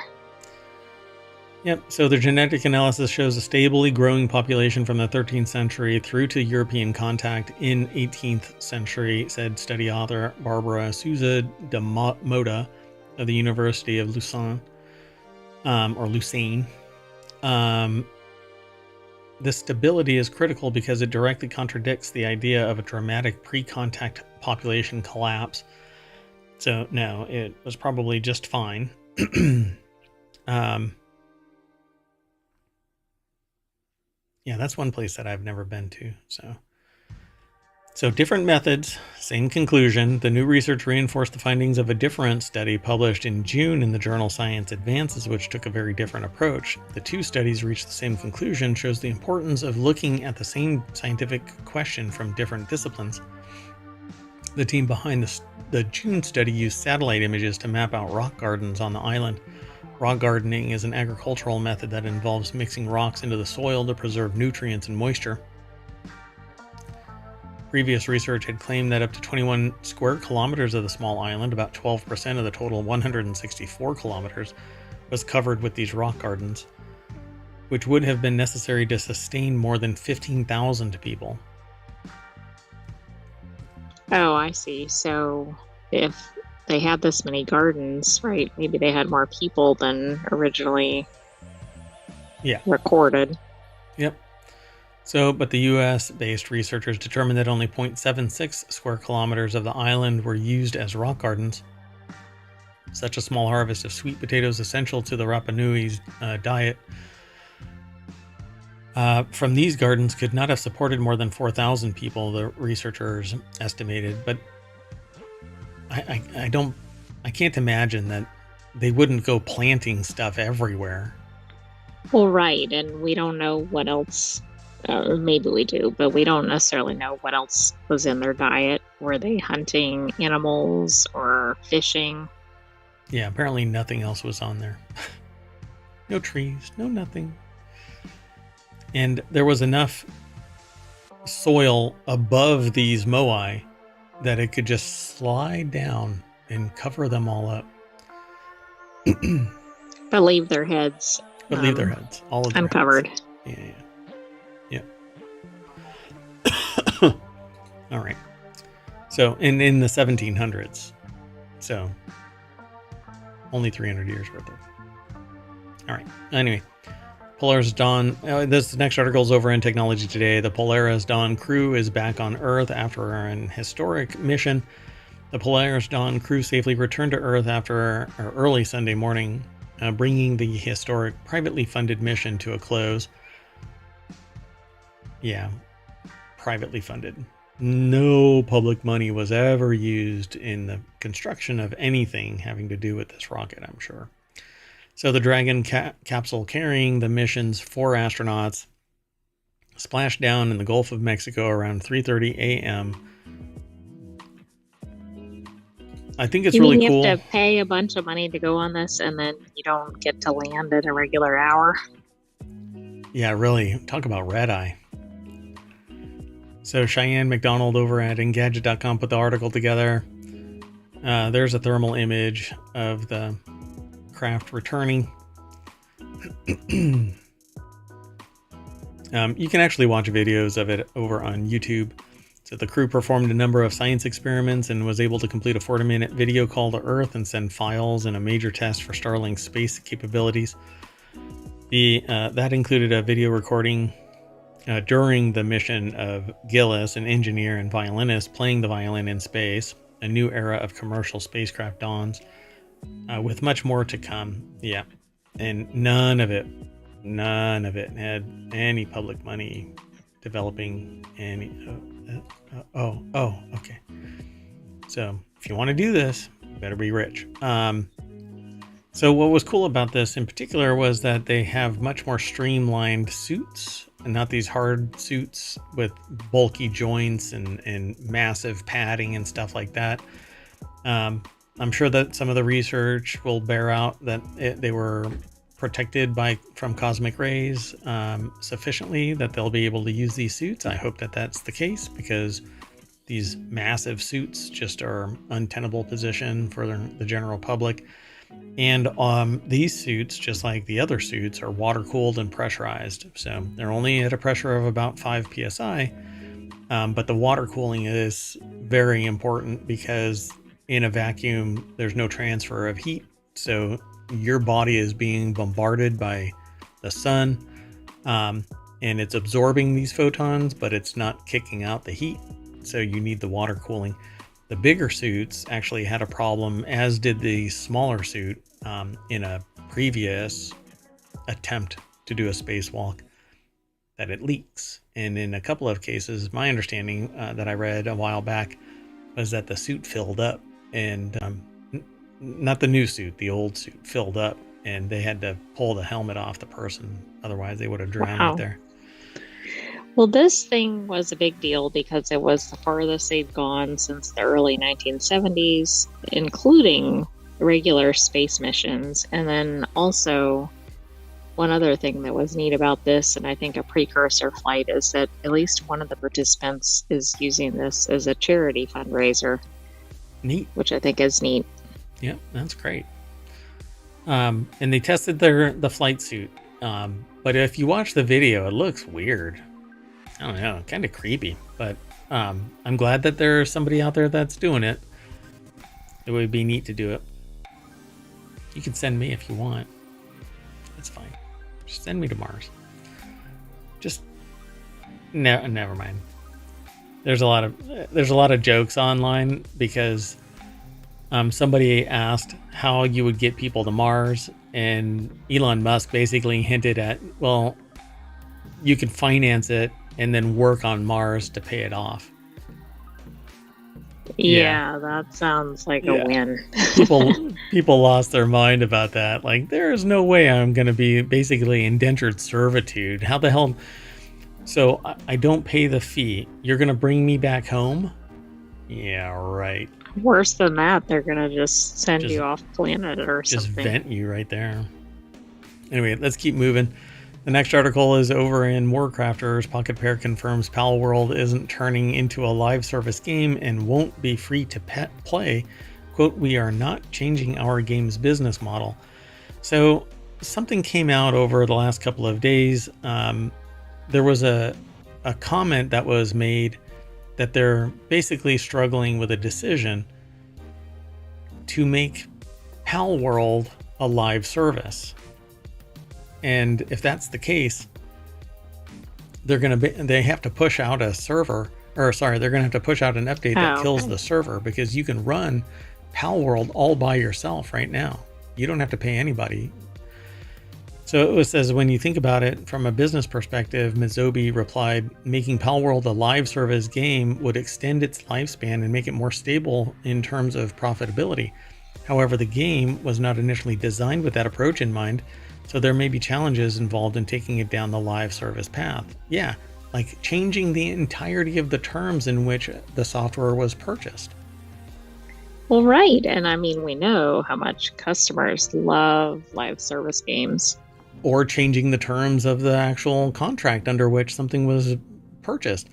Yep. So the genetic analysis shows a stably growing population from the 13th century through to European contact in 18th century, said study author Barbara Souza de Moda of the University of Lausanne, or Lucerne. This stability is critical because it directly contradicts the idea of a dramatic pre-contact population collapse. So no, it was probably just fine. Yeah, that's one place that I've never been to. So different methods, same conclusion. The new research reinforced the findings of a different study published in June in the journal Science Advances, which took a very different approach. The two studies reached the same conclusion, shows the importance of looking at the same scientific question from different disciplines. The team behind the June study used satellite images to map out rock gardens on the island. Rock gardening is an agricultural method that involves mixing rocks into the soil to preserve nutrients and moisture. Previous research had claimed that up to 21 square kilometers of the small island, about 12% of the total 164 kilometers, was covered with these rock gardens, which would have been necessary to sustain more than 15,000 people. Oh, I see. So if they had this many gardens, right, maybe they had more people than originally recorded. Yep. So, but the U.S.-based researchers determined that only 0.76 square kilometers of the island were used as rock gardens. Such a small harvest of sweet potatoes essential to the Rapa Nui's diet from these gardens could not have supported more than 4,000 people, the researchers estimated. But I can't imagine that they wouldn't go planting stuff everywhere. Well, right, and we don't know what else, or maybe we do, but we don't necessarily know what else was in their diet. Were they hunting animals or fishing? Yeah, apparently nothing else was on there. No trees, no nothing. And there was enough soil above these moai that it could just slide down and cover them all up. But leave their heads. But leave their heads, all of them uncovered. Yeah. All right. So, in the 1700s. So, only 300 years worth of. All right. Anyway, Polaris Dawn. This next article is over in Technology Today. The Polaris Dawn crew is back on Earth after an historic mission. The Polaris Dawn crew safely returned to Earth after early Sunday morning, bringing the historic privately funded mission to a close. Yeah, privately funded. No public money was ever used in the construction of anything having to do with this rocket, I'm sure. So the Dragon capsule carrying the mission's 4 astronauts splashed down in the Gulf of Mexico around 3:30 a.m. I think it's really cool. You have to pay a bunch of money to go on this, and then you don't get to land at a regular hour. Yeah, really. Talk about red eye. So Cheyenne McDonald over at Engadget.com put the article together. There's a thermal image of the craft returning. You can actually watch videos of it over on YouTube. So the crew performed a number of science experiments and was able to complete a 40-minute video call to Earth and send files in a major test for Starlink's space capabilities. That included a video recording during the mission of Gillis, an engineer and violinist, playing the violin in space. A new era of commercial spacecraft dawns, with much more to come. Yeah, and none of it had any public money developing any. Okay. So if you want to do this, you better be rich. So what was cool about this in particular was that they have much more streamlined suits and not these hard suits with bulky joints and massive padding and stuff like that. I'm sure that some of the research will bear out that they were protected from cosmic rays sufficiently that they'll be able to use these suits. I hope that that's the case, because these massive suits just are untenable position for the general public. And these suits, just like the other suits, are water cooled and pressurized. So they're only at a pressure of about 5 psi. But the water cooling is very important because in a vacuum, there's no transfer of heat. So your body is being bombarded by the sun, and it's absorbing these photons, but it's not kicking out the heat. So you need the water cooling. The bigger suits actually had a problem, as did the smaller suit, in a previous attempt to do a spacewalk, that it leaks. And in a couple of cases, my understanding that I read a while back was that the suit filled up, and not the new suit, the old suit filled up, and they had to pull the helmet off the person. Otherwise, they would have drowned out there. Well, this thing was a big deal because it was the farthest they've gone since the early 1970s, including regular space missions. And then also, one other thing that was neat about this, and I think a precursor flight, is that at least one of the participants is using this as a charity fundraiser. Neat. Which I think is neat. Yeah, that's great. And they tested the flight suit. But if you watch the video, it looks weird. I don't know, kind of creepy. But I'm glad that there's somebody out there that's doing it. It would be neat to do it. You can send me if you want. That's fine. Just send me to Mars. Just never mind. There's a lot of jokes online because somebody asked how you would get people to Mars, and Elon Musk basically hinted at, well, you can finance it and then work on Mars to pay it off. Yeah, that sounds like a win. people lost their mind about that. Like, there's no way I'm going to be basically indentured servitude. How the hell? So I don't pay the fee. You're going to bring me back home? Yeah, right. Worse than that, they're going to just send you off planet or just something. Just vent you right there. Anyway, let's keep moving. The next article is over in WarCrafters. Pocket Pair confirms Pal World isn't turning into a live service game and won't be free to play. Quote, "We are not changing our game's business model." So something came out over the last couple of days. There was a comment that was made that they're basically struggling with a decision to make Pal World a live service. And if that's the case, they have to push out a server, they're going to have to push out an update that kills the server, because you can run Pal World all by yourself right now. You don't have to pay anybody. So it says, when you think about it from a business perspective, Mizobi replied, "Making Pal World a live service game would extend its lifespan and make it more stable in terms of profitability. However, the game was not initially designed with that approach in mind, so there may be challenges involved in taking it down the live service path." Yeah, like changing the entirety of the terms in which the software was purchased. Well, right. And I mean, we know how much customers love live service games. Or changing the terms of the actual contract under which something was purchased.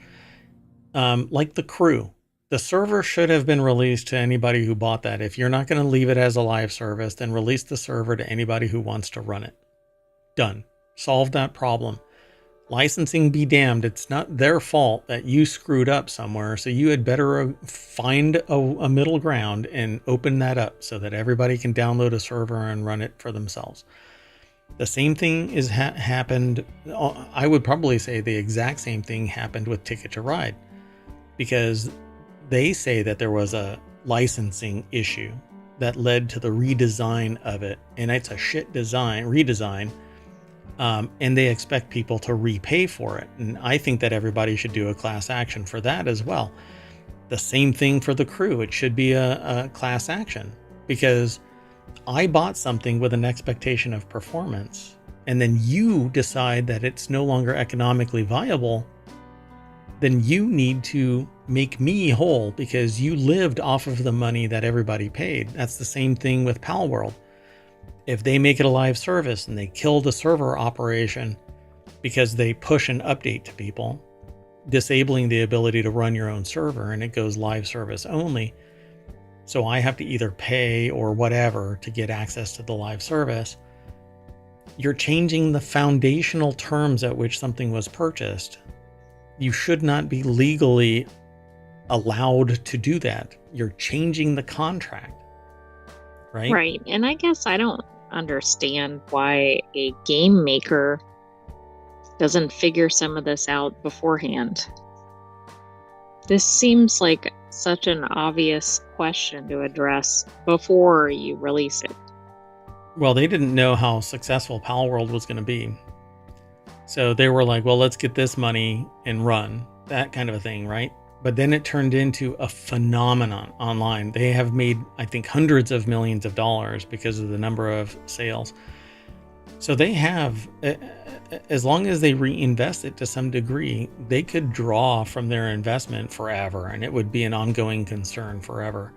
Like the crew. The server should have been released to anybody who bought that. If you're not going to leave it as a live service, then release the server to anybody who wants to run it. Done. Solve that problem. Licensing be damned. It's not their fault that you screwed up somewhere, so you had better find a middle ground and open that up so that everybody can download a server and run it for themselves. The same thing is happened. I would probably say the exact same thing happened with Ticket to Ride, because they say that there was a licensing issue that led to the redesign of it, and it's a shit redesign. And they expect people to repay for it. And I think that everybody should do a class action for that as well. The same thing for the crew. It should be a class action, because I bought something with an expectation of performance, and then you decide that it's no longer economically viable. Then you need to make me whole, because you lived off of the money that everybody paid. That's the same thing with Pal World. If they make it a live service and they kill the server operation because they push an update to people, disabling the ability to run your own server, and it goes live service only, so I have to either pay or whatever to get access to the live service, you're changing the foundational terms at which something was purchased. You should not be legally allowed to do that. You're changing the contract. Right? Right. And I guess I don't understand why a game maker doesn't figure some of this out beforehand. This seems like such an obvious question to address before you release it. Well, they didn't know how successful Pal World was going to be. So they were like, well, let's get this money and run. That kind of a thing, right? But then it turned into a phenomenon online. They have made, I think, hundreds of millions of dollars because of the number of sales. So they have, as long as they reinvest it to some degree, they could draw from their investment forever, and it would be an ongoing concern forever.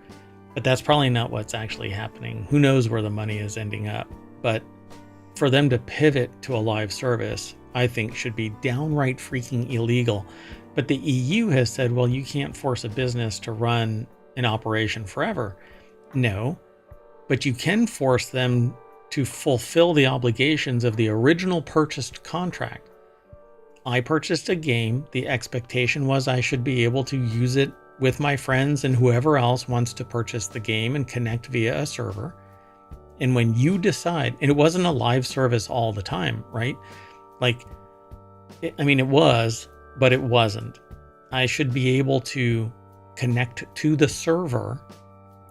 But that's probably not what's actually happening. Who knows where the money is ending up? But for them to pivot to a live service, I think should be downright freaking illegal. But the EU has said, well, you can't force a business to run an operation forever. No, but you can force them to fulfill the obligations of the original purchased contract. I purchased a game. The expectation was I should be able to use it with my friends and whoever else wants to purchase the game and connect via a server. And when you decide, and it wasn't a live service all the time, right? Like, I mean, it was, but it wasn't. I should be able to connect to the server.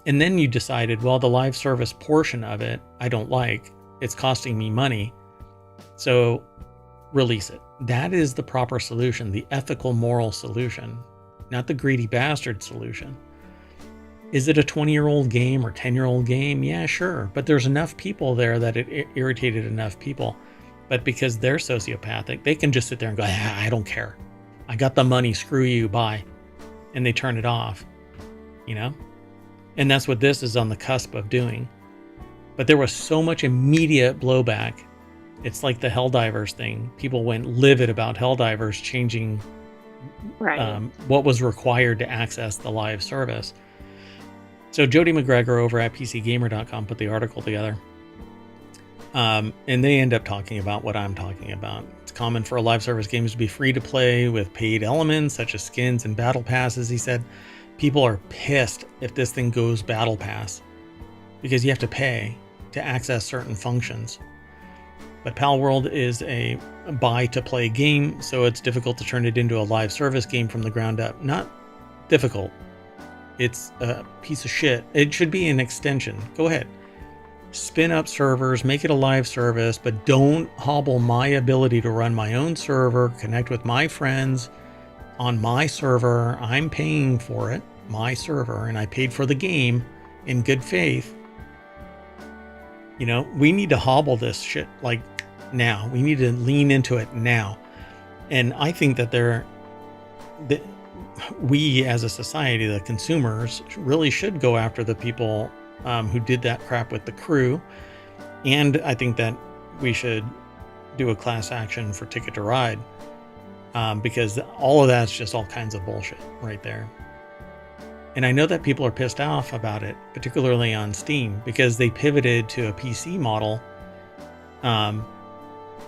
And then you decided, well, the live service portion of it, I don't like. It's costing me money. So release it. That is the proper solution, the ethical, moral solution, not the greedy bastard solution. Is it a 20-year-old game or 10-year-old game? Yeah, sure. But there's enough people there that it irritated enough people. But because they're sociopathic, they can just sit there and go, I don't care. I got the money, screw you, bye. And they turn it off, you know? And that's what this is on the cusp of doing. But there was so much immediate blowback. It's like the Helldivers thing. People went livid about Helldivers changing what was required to access the live service. So Jody McGregor over at PCGamer.com put the article together. And they end up talking about what I'm talking about. It's common for live service games to be free to play with paid elements such as skins and battle passes. He said people are pissed if this thing goes battle pass because you have to pay to access certain functions. But Palworld is a buy to play game, so it's difficult to turn it into a live service game from the ground up. Not difficult. It's a piece of shit. It should be an extension. Go ahead. Spin up servers, make it a live service, but don't hobble my ability to run my own server, connect with my friends on my server. I'm paying for it, my server, and I paid for the game in good faith. You know, we need to hobble this shit like now. We need to lean into it now. And I think that we as a society, the consumers, really should go after the people who did that crap with the crew. And I think that we should do a class action for Ticket to Ride because all of that's just all kinds of bullshit right there. And I know that people are pissed off about it, particularly on Steam, because they pivoted to a PC model. And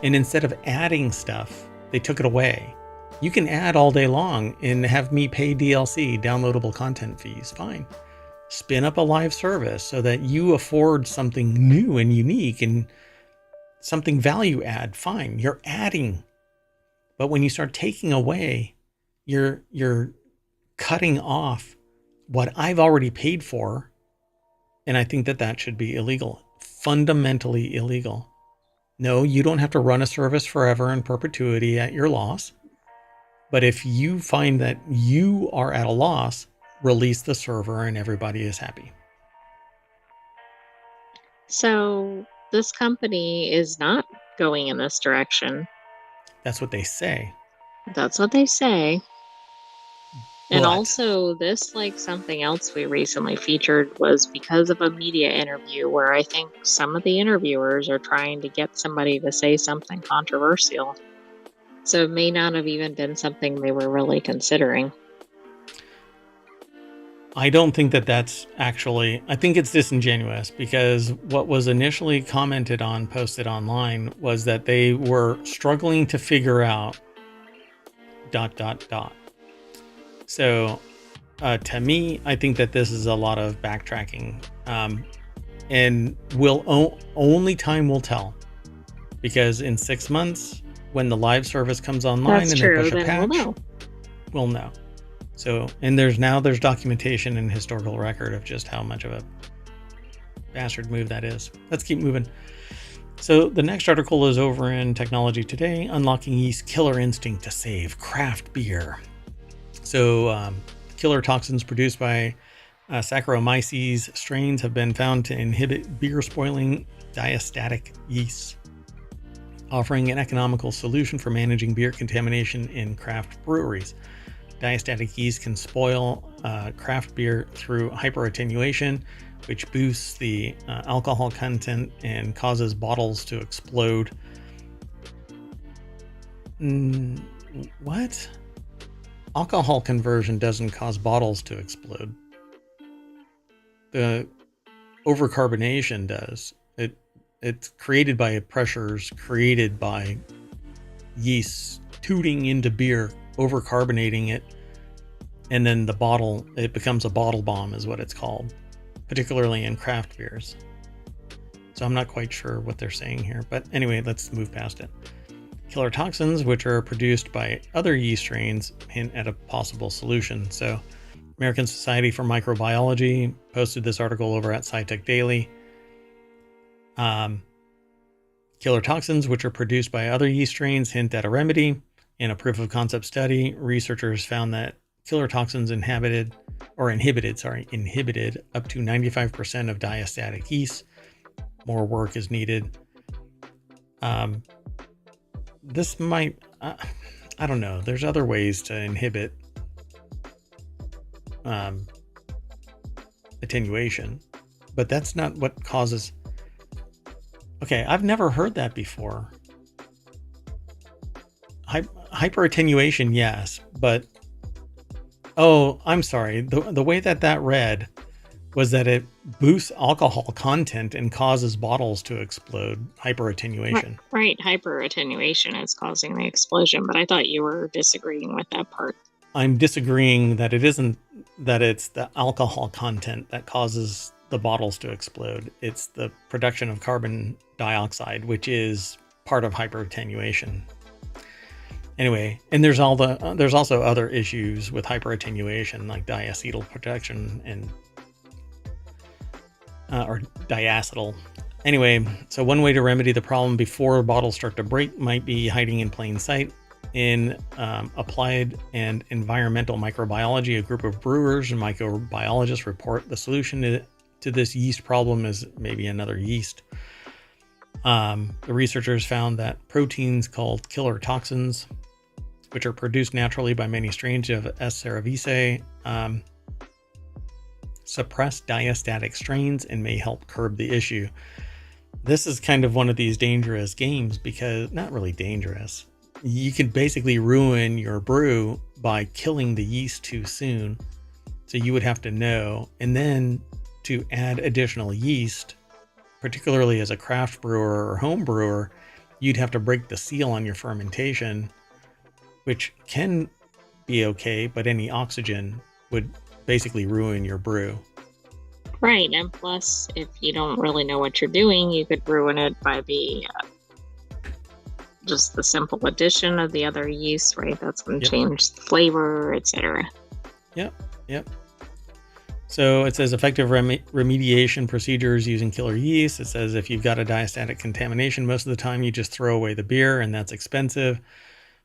instead of adding stuff, they took it away. You can add all day long and have me pay DLC, downloadable content fees. Fine. Spin up a live service so that you afford something new and unique and something value add. Fine. You're adding. But when you start taking away, you're cutting off what I've already paid for. And I think that that should be illegal. Fundamentally illegal. No, you don't have to run a service forever in perpetuity at your loss. But if you find that you are at a loss, release the server and everybody is happy. So this company is not going in this direction. That's what they say. That's what they say. And But also, this, like something else we recently featured, was because of a media interview where I think some of the interviewers are trying to get somebody to say something controversial. So it may not have even been something they were really considering. I don't think that that's actually, I think it's disingenuous because what was initially commented on, posted online, was that they were struggling to figure out ... So to me, I think that this is a lot of backtracking, and only time will tell, because in 6 months, when the live service comes online That's and true, they push a then patch, we'll know. So, and there's documentation and historical record of just how much of a bastard move that is. Let's keep moving. So the next article is over in Technology Today, unlocking yeast killer instinct to save craft beer. So killer toxins produced by Saccharomyces strains have been found to inhibit beer spoiling diastatic yeast, offering an economical solution for managing beer contamination in craft breweries. Diastatic yeast can spoil craft beer through hyperattenuation, which boosts the alcohol content and causes bottles to explode. What? Alcohol conversion doesn't cause bottles to explode. The overcarbonation does. It's created by pressures created by yeast tooting into beer, overcarbonating it, and then the bottle, it becomes a bottle bomb is what it's called, particularly in craft beers. So I'm not quite sure what they're saying here, but anyway, let's move past it. Killer toxins, which are produced by other yeast strains, hint at a possible solution. So American Society for Microbiology posted this article over at SciTech Daily. Killer toxins, which are produced by other yeast strains, hint at a remedy. In a proof of concept study, researchers found that killer toxins inhibited up to 95% of diastatic yeast. More work is needed. This might, I don't know. There's other ways to inhibit attenuation, but that's not what causes. Okay, I've never heard that before. Hyperattenuation, yes, but oh, I'm sorry. The way that read was that it boosts alcohol content and causes bottles to explode. Hyperattenuation. Right, hyperattenuation is causing the explosion, but I thought you were disagreeing with that part. I'm disagreeing that it's the alcohol content that causes the bottles to explode. It's the production of carbon dioxide, which is part of hyperattenuation. Anyway, and there's also other issues with hyperattenuation, like diacetyl protection and or diacetyl. Anyway, so one way to remedy the problem before bottles start to break might be hiding in plain sight. In Applied and Environmental Microbiology, a group of brewers and microbiologists report the solution to this yeast problem is maybe another yeast. The researchers found that proteins called killer toxins, which are produced naturally by many strains of s3e259, suppress diastatic strains and may help curb the issue. This is kind of one of these dangerous games because, not really dangerous, you can basically ruin your brew by killing the yeast too soon. So you would have to know, and then to add additional yeast, particularly as a craft brewer or home brewer, you'd have to break the seal on your fermentation, which can be okay, but any oxygen would basically ruin your brew. Right, and plus, if you don't really know what you're doing, you could ruin it by just the simple addition of the other yeast, right? That's going to change the flavor, etc. Yep. So it says effective remediation procedures using killer yeast. It says if you've got a diastatic contamination, most of the time you just throw away the beer, and that's expensive.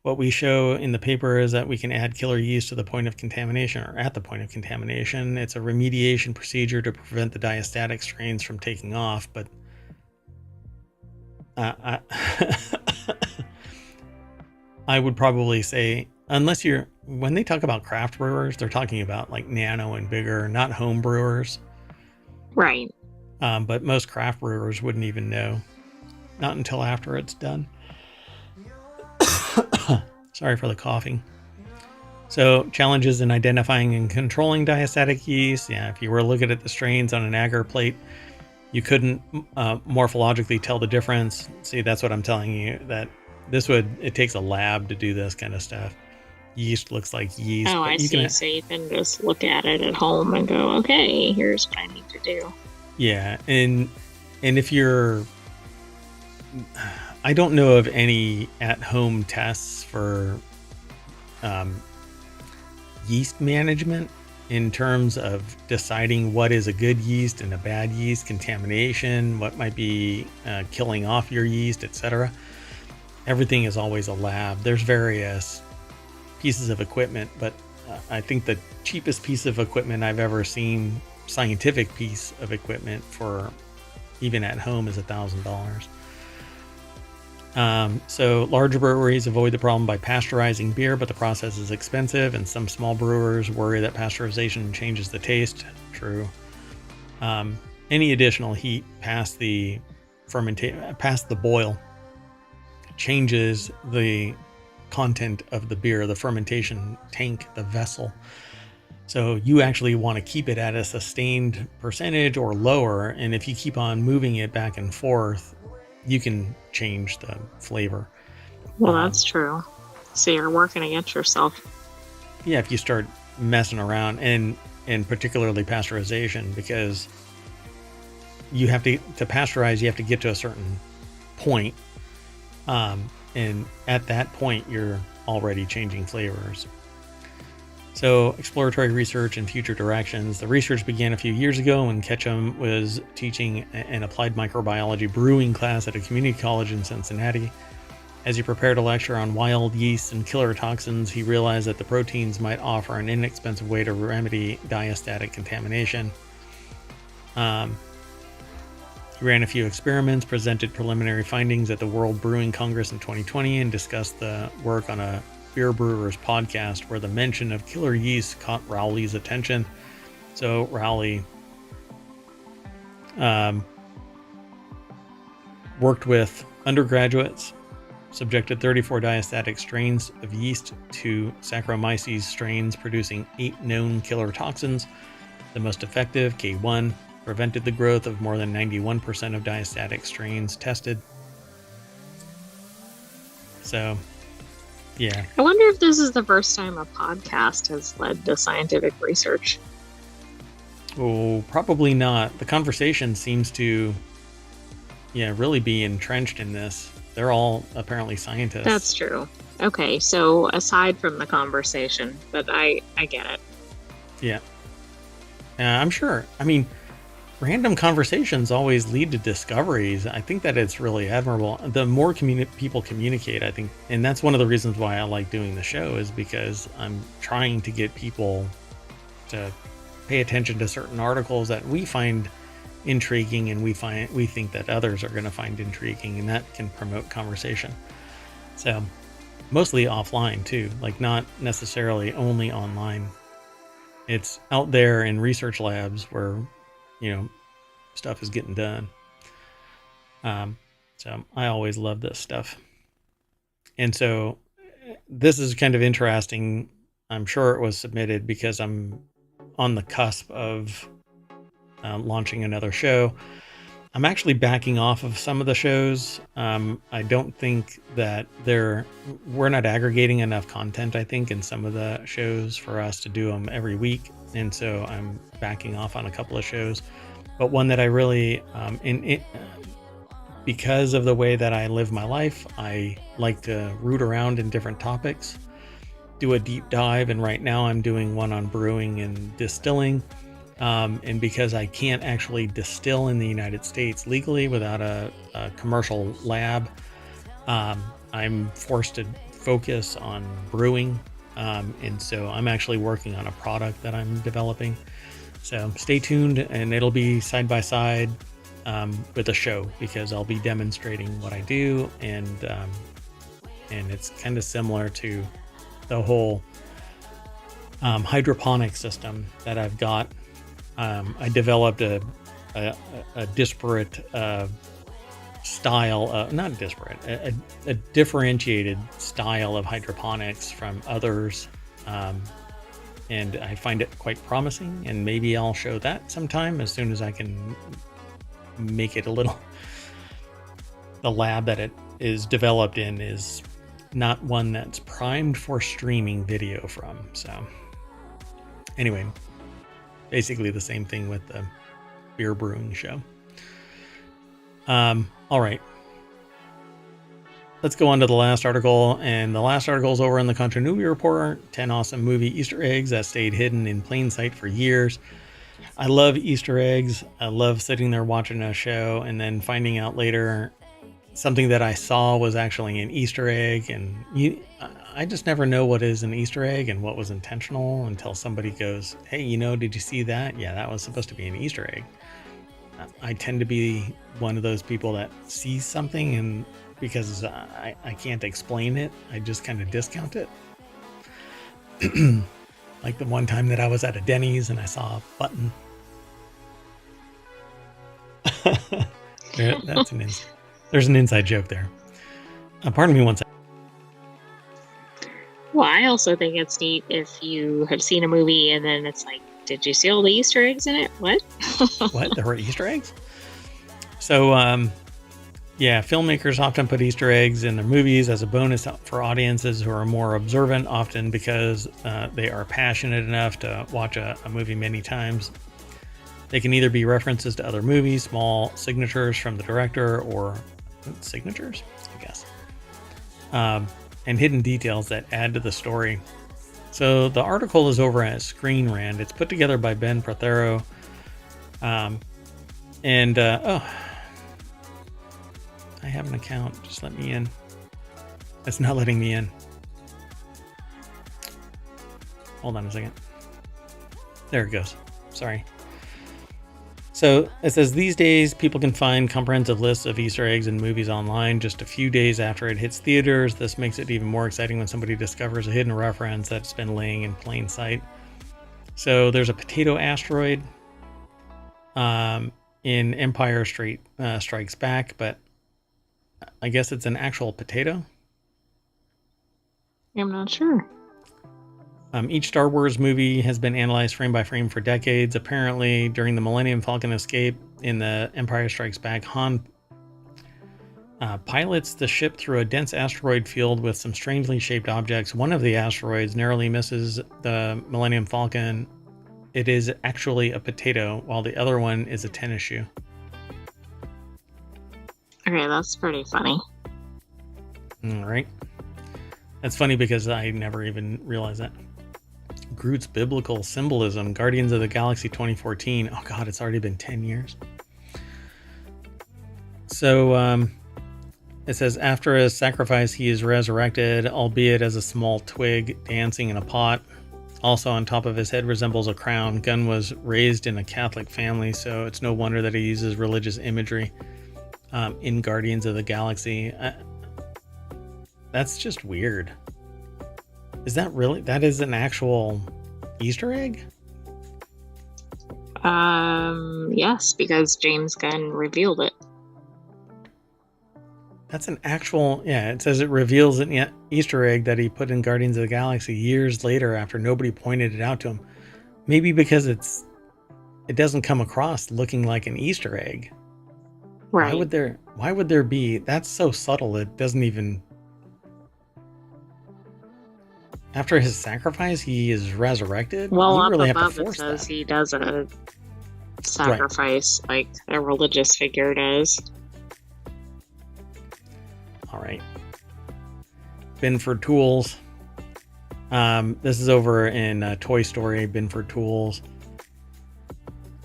What we show in the paper is that we can add killer yeast to the point of contamination, or at the point of contamination. It's a remediation procedure to prevent the diastatic strains from taking off, but I would probably say, unless when they talk about craft brewers, they're talking about like nano and bigger, not home brewers. Right. But most craft brewers wouldn't even know, not until after it's done. Sorry for the coughing. So challenges in identifying and controlling diastatic yeast. Yeah, if you were looking at the strains on an agar plate, you couldn't morphologically tell the difference. See, that's what I'm telling you, that it takes a lab to do this kind of stuff. Yeast looks like yeast. Oh, I see. So you can just look at it at home and go, okay, here's what I need to do. Yeah, and if you're, I don't know of any at-home tests for yeast management in terms of deciding what is a good yeast and a bad yeast, contamination, what might be killing off your yeast, etc. Everything is always a lab. There's various pieces of equipment, but I think the cheapest piece of equipment I've ever seen, scientific piece of equipment for even at home, is $1,000. So large breweries avoid the problem by pasteurizing beer, but the process is expensive, and some small brewers worry that pasteurization changes the taste. True. Any additional heat past the boil changes the content of the beer, the fermentation tank, the vessel. So you actually want to keep it at a sustained percentage or lower, and if you keep on moving it back and forth, you can change the flavor. Well, that's true. So you're working against yourself. Yeah, if you start messing around, and particularly pasteurization, because you have to pasteurize, you have to get to a certain point, and at that point you're already changing flavors. So, exploratory research and future directions. The research began a few years ago when Ketchum was teaching an applied microbiology brewing class at a community college in Cincinnati. As he prepared a lecture on wild yeasts and killer toxins, he realized that the proteins might offer an inexpensive way to remedy diastatic contamination. He ran a few experiments, presented preliminary findings at the World Brewing Congress in 2020, and discussed the work on a Beer Brewers podcast where the mention of killer yeast caught Rowley's attention. So Rowley worked with undergraduates, subjected 34 diastatic strains of yeast to Saccharomyces strains producing 8 known killer toxins. The most effective, K1, prevented the growth of more than 91% of diastatic strains tested. So, yeah. I wonder if this is the first time a podcast has led to scientific research. Oh, probably not. The conversation seems to, really be entrenched in this. They're all apparently scientists. That's true. Okay, so aside from the conversation, but I get it. Yeah. I'm sure. I mean, random conversations always lead to discoveries. I think that it's really admirable. The more people communicate, I think, and that's one of the reasons why I like doing the show, is because I'm trying to get people to pay attention to certain articles that we find intriguing and we think that others are going to find intriguing, and that can promote conversation. So mostly offline too, like not necessarily only online. It's out there in research labs where stuff is getting done. So I always love this stuff. And so this is kind of interesting. I'm sure it was submitted because I'm on the cusp of launching another show. I'm actually backing off of some of the shows. I don't think that we're not aggregating enough content, I think, in some of the shows for us to do them every week. And so I'm backing off on a couple of shows. But one that I really, because of the way that I live my life, I like to root around in different topics, do a deep dive. And right now I'm doing one on brewing and distilling. And because I can't actually distill in the United States legally without a commercial lab, I'm forced to focus on brewing. And so I'm actually working on a product that I'm developing. So stay tuned, and it'll be side by side with a show, because I'll be demonstrating what I do, and it's kind of similar to the whole hydroponic system that I've got. I developed a disparate style, not disparate, a differentiated style of hydroponics from others. And I find it quite promising, and maybe I'll show that sometime as soon as I can make it a little. The lab that it is developed in is not one that's primed for streaming video from. So anyway, basically the same thing with the beer brewing show. All right. Let's go on to the last article, and the last article is over in the Continuity Report, 10 awesome movie Easter eggs that stayed hidden in plain sight for years. I love Easter eggs. I love sitting there watching a show and then finding out later something that I saw was actually an Easter egg, and I just never know what is an Easter egg and what was intentional until somebody goes, hey, did you see that? Yeah, that was supposed to be an Easter egg. I tend to be one of those people that sees something, and because I can't explain it, I just kind of discount it. Like the one time that I was at a Denny's and I saw a button. There's an inside joke there. Pardon me one second. Well, I also think it's neat if you have seen a movie and then it's like, did you see all the Easter eggs in it? What? What? There were Easter eggs? So, filmmakers often put Easter eggs in their movies as a bonus for audiences who are more observant, often because they are passionate enough to watch a movie many times. They can either be references to other movies, small signatures from the director, or signatures, I guess, and hidden details that add to the story. So the article is over at Screen Rant. It's put together by Ben Prothero. I have an account. Just let me in. It's not letting me in. Hold on a second. There it goes. Sorry. So it says, these days, people can find comprehensive lists of Easter eggs in movies online just a few days after it hits theaters. This makes it even more exciting when somebody discovers a hidden reference that's been laying in plain sight. So there's a potato asteroid in Empire Strikes Back, but I guess it's an actual potato. I'm not sure. Each Star Wars movie has been analyzed frame by frame for decades. Apparently, during the Millennium Falcon escape in the Empire Strikes Back, Han pilots the ship through a dense asteroid field with some strangely shaped objects. One of the asteroids narrowly misses the Millennium Falcon. It is actually a potato, while the other one is a tennis shoe. Okay, that's pretty funny. All right. That's funny because I never even realized that. Groot's biblical symbolism, Guardians of the Galaxy 2014. Oh God, it's already been 10 years. So it says, after his sacrifice, he is resurrected, albeit as a small twig dancing in a pot. Also on top of his head resembles a crown. Gunn was raised in a Catholic family, so it's no wonder that he uses religious imagery in Guardians of the Galaxy. That's just weird. Is that really? That is an actual Easter egg? Yes, because James Gunn revealed it. That's an actual, yeah, it says it reveals an Easter egg that he put in Guardians of the Galaxy years later after nobody pointed it out to him. Maybe because it doesn't come across looking like an Easter egg. Right. Why would there be? That's so subtle it doesn't even. After his sacrifice, he is resurrected? Well, you up really above have to it force says that. he does a sacrifice like a religious figure does. All right. Binford Tools. This is over in Toy Story, Binford Tools.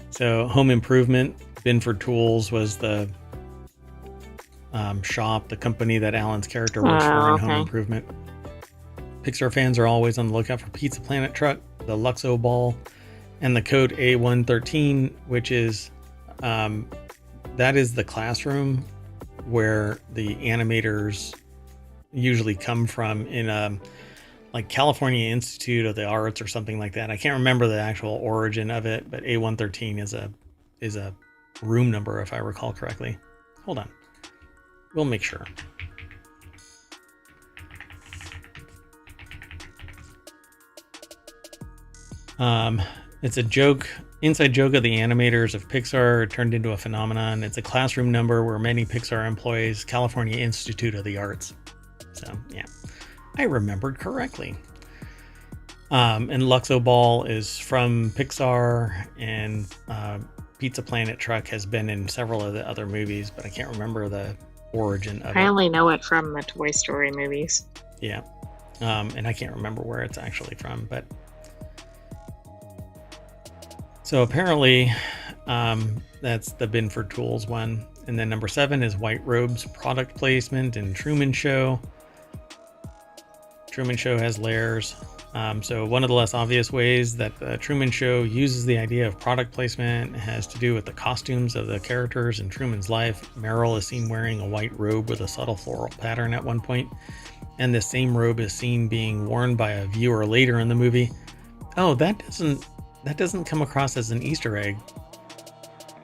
So Home Improvement, Binford Tools was the shop, the company that Alan's character works for in Home Improvement. Pixar fans are always on the lookout for Pizza Planet truck, the Luxo ball, and the code A113, which is that is the classroom where the animators usually come from in like California Institute of the Arts or something like that. I can't remember the actual origin of it, but A113 is a room number if I recall correctly. Hold on. We'll make sure. It's a joke, inside joke of the animators of Pixar turned into a phenomenon. It's a classroom number where many Pixar employees, California Institute of the Arts. So yeah, I remembered correctly. And Luxo Ball is from Pixar, and Pizza Planet truck has been in several of the other movies, but I can't remember the origin of it. I only know it from the Toy Story movies. Yeah. And I can't remember where it's actually from, but so apparently that's the Binford Tools one. And then number 7 is White Robes product placement in Truman Show. Truman Show has layers. So one of the less obvious ways that the Truman Show uses the idea of product placement has to do with the costumes of the characters in Truman's life. Meryl is seen wearing a white robe with a subtle floral pattern at one point, and the same robe is seen being worn by a viewer later in the movie. Oh, that doesn't come across as an Easter egg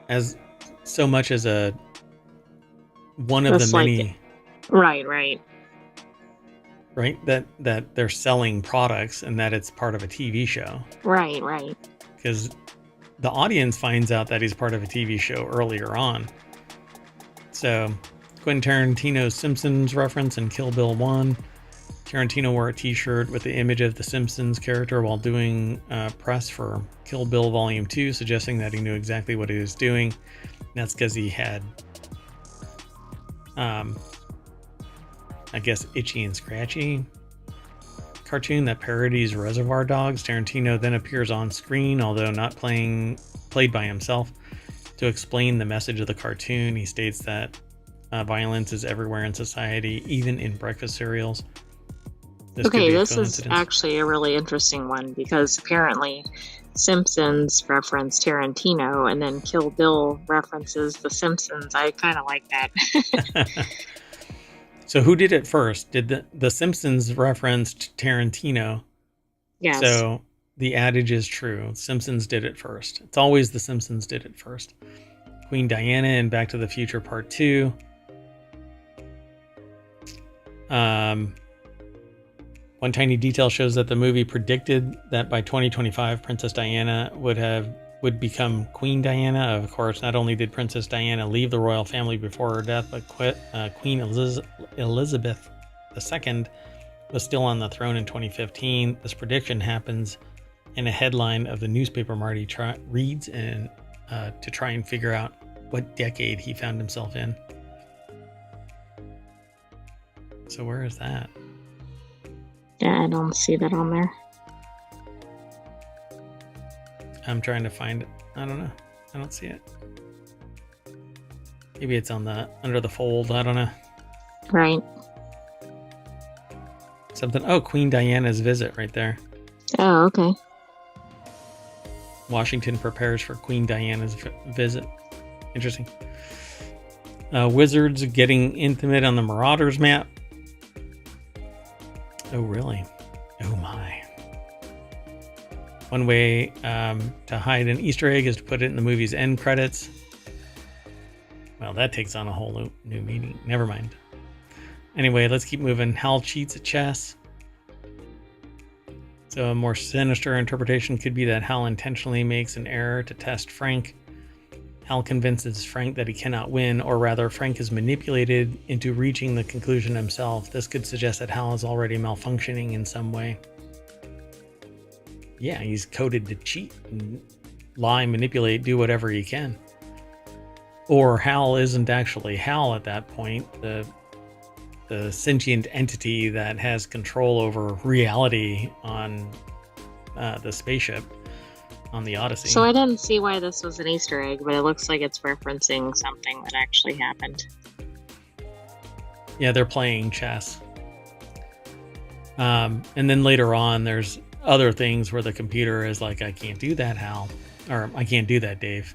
as so much as one of the many. Right. That they're selling products and that it's part of a TV show. Right. Because the audience finds out that he's part of a TV show earlier on. So Quentin Tarantino's Simpsons reference in Kill Bill 1. Tarantino wore a t-shirt with the image of the Simpsons character while doing press for Kill Bill Volume 2, suggesting that he knew exactly what he was doing. And that's because he had, I guess, Itchy and Scratchy cartoon that parodies Reservoir Dogs. Tarantino then appears on screen, although not played by himself, to explain the message of the cartoon. He states that violence is everywhere in society, even in breakfast cereals. This is actually a really interesting one, because apparently Simpsons reference Tarantino and then Kill Bill references The Simpsons. I kind of like that. So who did it first? Did the Simpsons referenced Tarantino? Yes. So the adage is true. Simpsons did it first. It's always the Simpsons did it first. Queen Diana in Back to the Future Part 2. One tiny detail shows that the movie predicted that by 2025, Princess Diana would become Queen Diana. Of course, not only did Princess Diana leave the royal family before her death, but Queen Elizabeth II was still on the throne in 2015. This prediction happens in a headline of the newspaper Marty reads and to try and figure out what decade he found himself in. So where is that? Yeah, I don't see that on there. I'm trying to find it. I don't know. I don't see it. Maybe it's on under the fold. I don't know. Right. Something. Oh, Queen Diana's visit right there. Oh, okay. Washington prepares for Queen Diana's visit. Interesting. Wizards getting intimate on the Marauders map. Oh, really? Oh, my. One way to hide an Easter egg is to put it in the movie's end credits. Well, that takes on a whole new meaning. Never mind. Anyway, let's keep moving. Hal cheats at chess. So a more sinister interpretation could be that Hal intentionally makes an error to test Frank. Hal convinces Frank that he cannot win, or rather, Frank is manipulated into reaching the conclusion himself. This could suggest that Hal is already malfunctioning in some way. Yeah, he's coded to cheat, and lie, manipulate, do whatever he can. Or Hal isn't actually Hal at that point, the sentient entity that has control over reality on the spaceship on the Odyssey. So I didn't see why this was an Easter egg, but it looks like it's referencing something that actually happened. Yeah, they're playing chess. And then later on, there's other things where the computer is like, I can't do that, Hal. Or, I can't do that, Dave.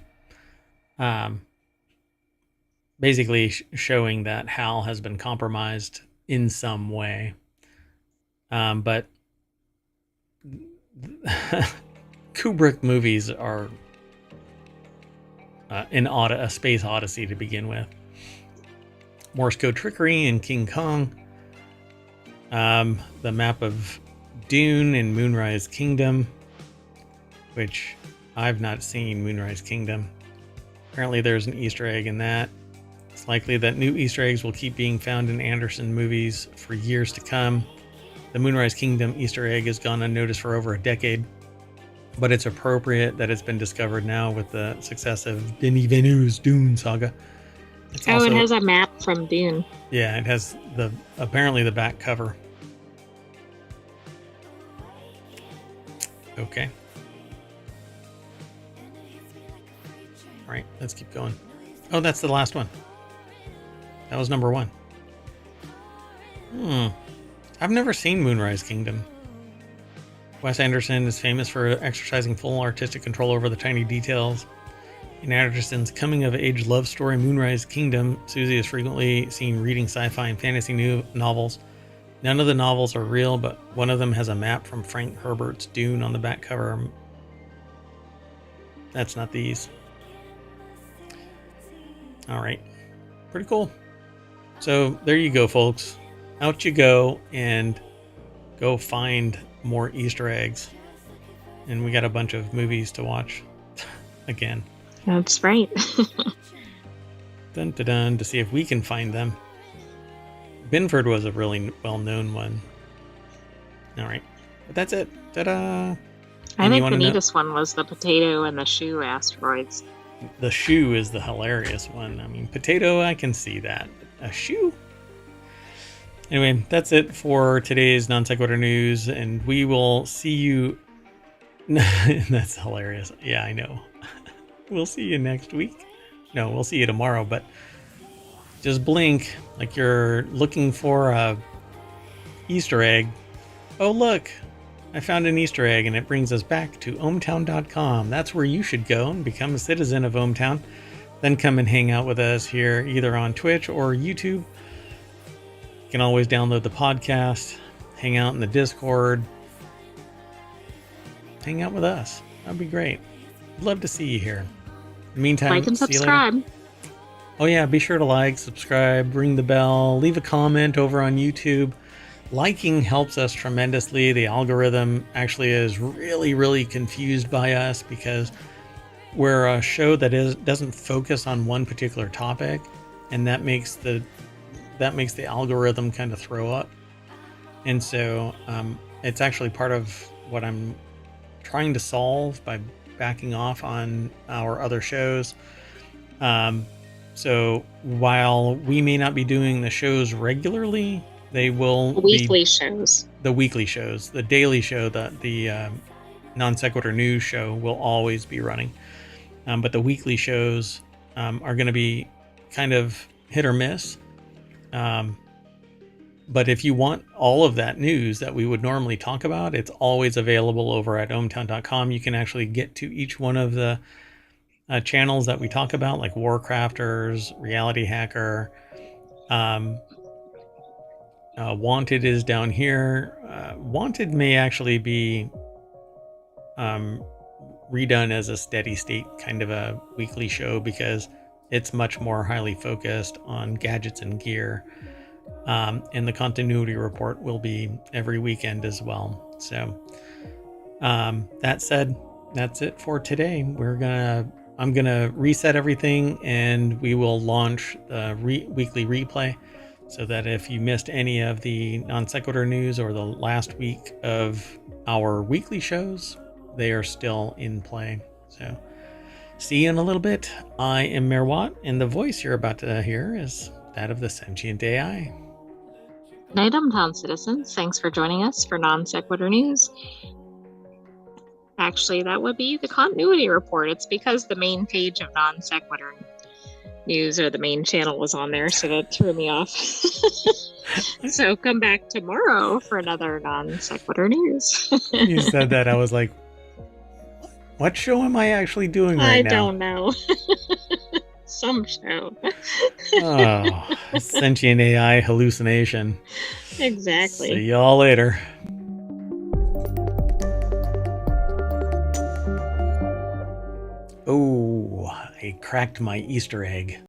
Basically showing that Hal has been compromised in some way. But Kubrick movies are a space odyssey to begin with. Morse code trickery in King Kong. The map of Dune in Moonrise Kingdom, which I've not seen Moonrise Kingdom. Apparently there's an Easter egg in that. It's likely that new Easter eggs will keep being found in Anderson movies for years to come. The Moonrise Kingdom Easter egg has gone unnoticed for over a decade, but it's appropriate that it's been discovered now with the success of Denis Villeneuve's Dune saga. It has a map from Dune. Yeah, it has apparently the back cover. Okay. All right, let's keep going. Oh, that's the last one. That was number 1. I've never seen Moonrise Kingdom. Wes Anderson is famous for exercising full artistic control over the tiny details. In Anderson's coming-of-age love story, Moonrise Kingdom, Susie is frequently seen reading sci-fi and fantasy novels. None of the novels are real, but one of them has a map from Frank Herbert's Dune on the back cover. That's not these. All right. Pretty cool. So there you go, folks. Out you go and go find more Easter eggs. And we got a bunch of movies to watch again. That's right. Dun, dun, dun, to see if we can find them. Binford was a really well-known one. All right. But that's it. Ta-da! I think the neatest one was the potato and the shoe asteroids. The shoe is the hilarious one. I mean, potato, I can see that. A shoe? Anyway, that's it for today's non sequitur news, and we will see you. That's hilarious. Yeah, I know. We'll see you next week. No, we'll see you tomorrow, but just blink like you're looking for a Easter egg. Oh, look, I found an Easter egg, and it brings us back to ohmTown.com. That's where you should go and become a citizen of ohmTown. Then come and hang out with us here, either on Twitch or YouTube. You can always download the podcast, hang out in the Discord, hang out with us. That'd be great. I'd love to see you here. In the meantime, Like and see you later. subscribe. Oh yeah, be sure to like, subscribe, ring the bell, leave a comment over on YouTube. Liking helps us tremendously. The algorithm actually is really confused by us because we're a show that doesn't focus on one particular topic, and that makes the algorithm kind of throw up. And so it's actually part of what I'm trying to solve by backing off on our other shows. So while we may not be doing the shows regularly, they will The weekly shows. The weekly shows, the daily show, the non sequitur news show will always be running. But the weekly shows are going to be kind of hit or miss. But if you want all of that news that we would normally talk about, it's always available over at ohmTown.com. You can actually get to each one of the channels that we talk about, like WarCrafters, Reality Hacker. Wanted is down here. Wanted may actually be redone as a steady state kind of a weekly show because it's much more highly focused on gadgets and gear. And the continuity report will be every weekend as well. So that said, that's it for today. I'm gonna reset everything, and we will launch the weekly replay so that if you missed any of the non sequitur news or the last week of our weekly shows, they are still in play. So see you in a little bit. I am Mayor Watt, and the voice you're about to hear is that of the Sentient AI. Night, ohmTown citizens. Thanks for joining us for non sequitur news. Actually, that would be the continuity report. It's because the main page of non sequitur news or the main channel was on there, so that threw me off. So come back tomorrow for another non sequitur news. You said that, I was like, what show am I actually doing right now? I don't know. Some show. Oh, Sentient AI hallucination. Exactly. See y'all later. Oh, I cracked my Easter egg.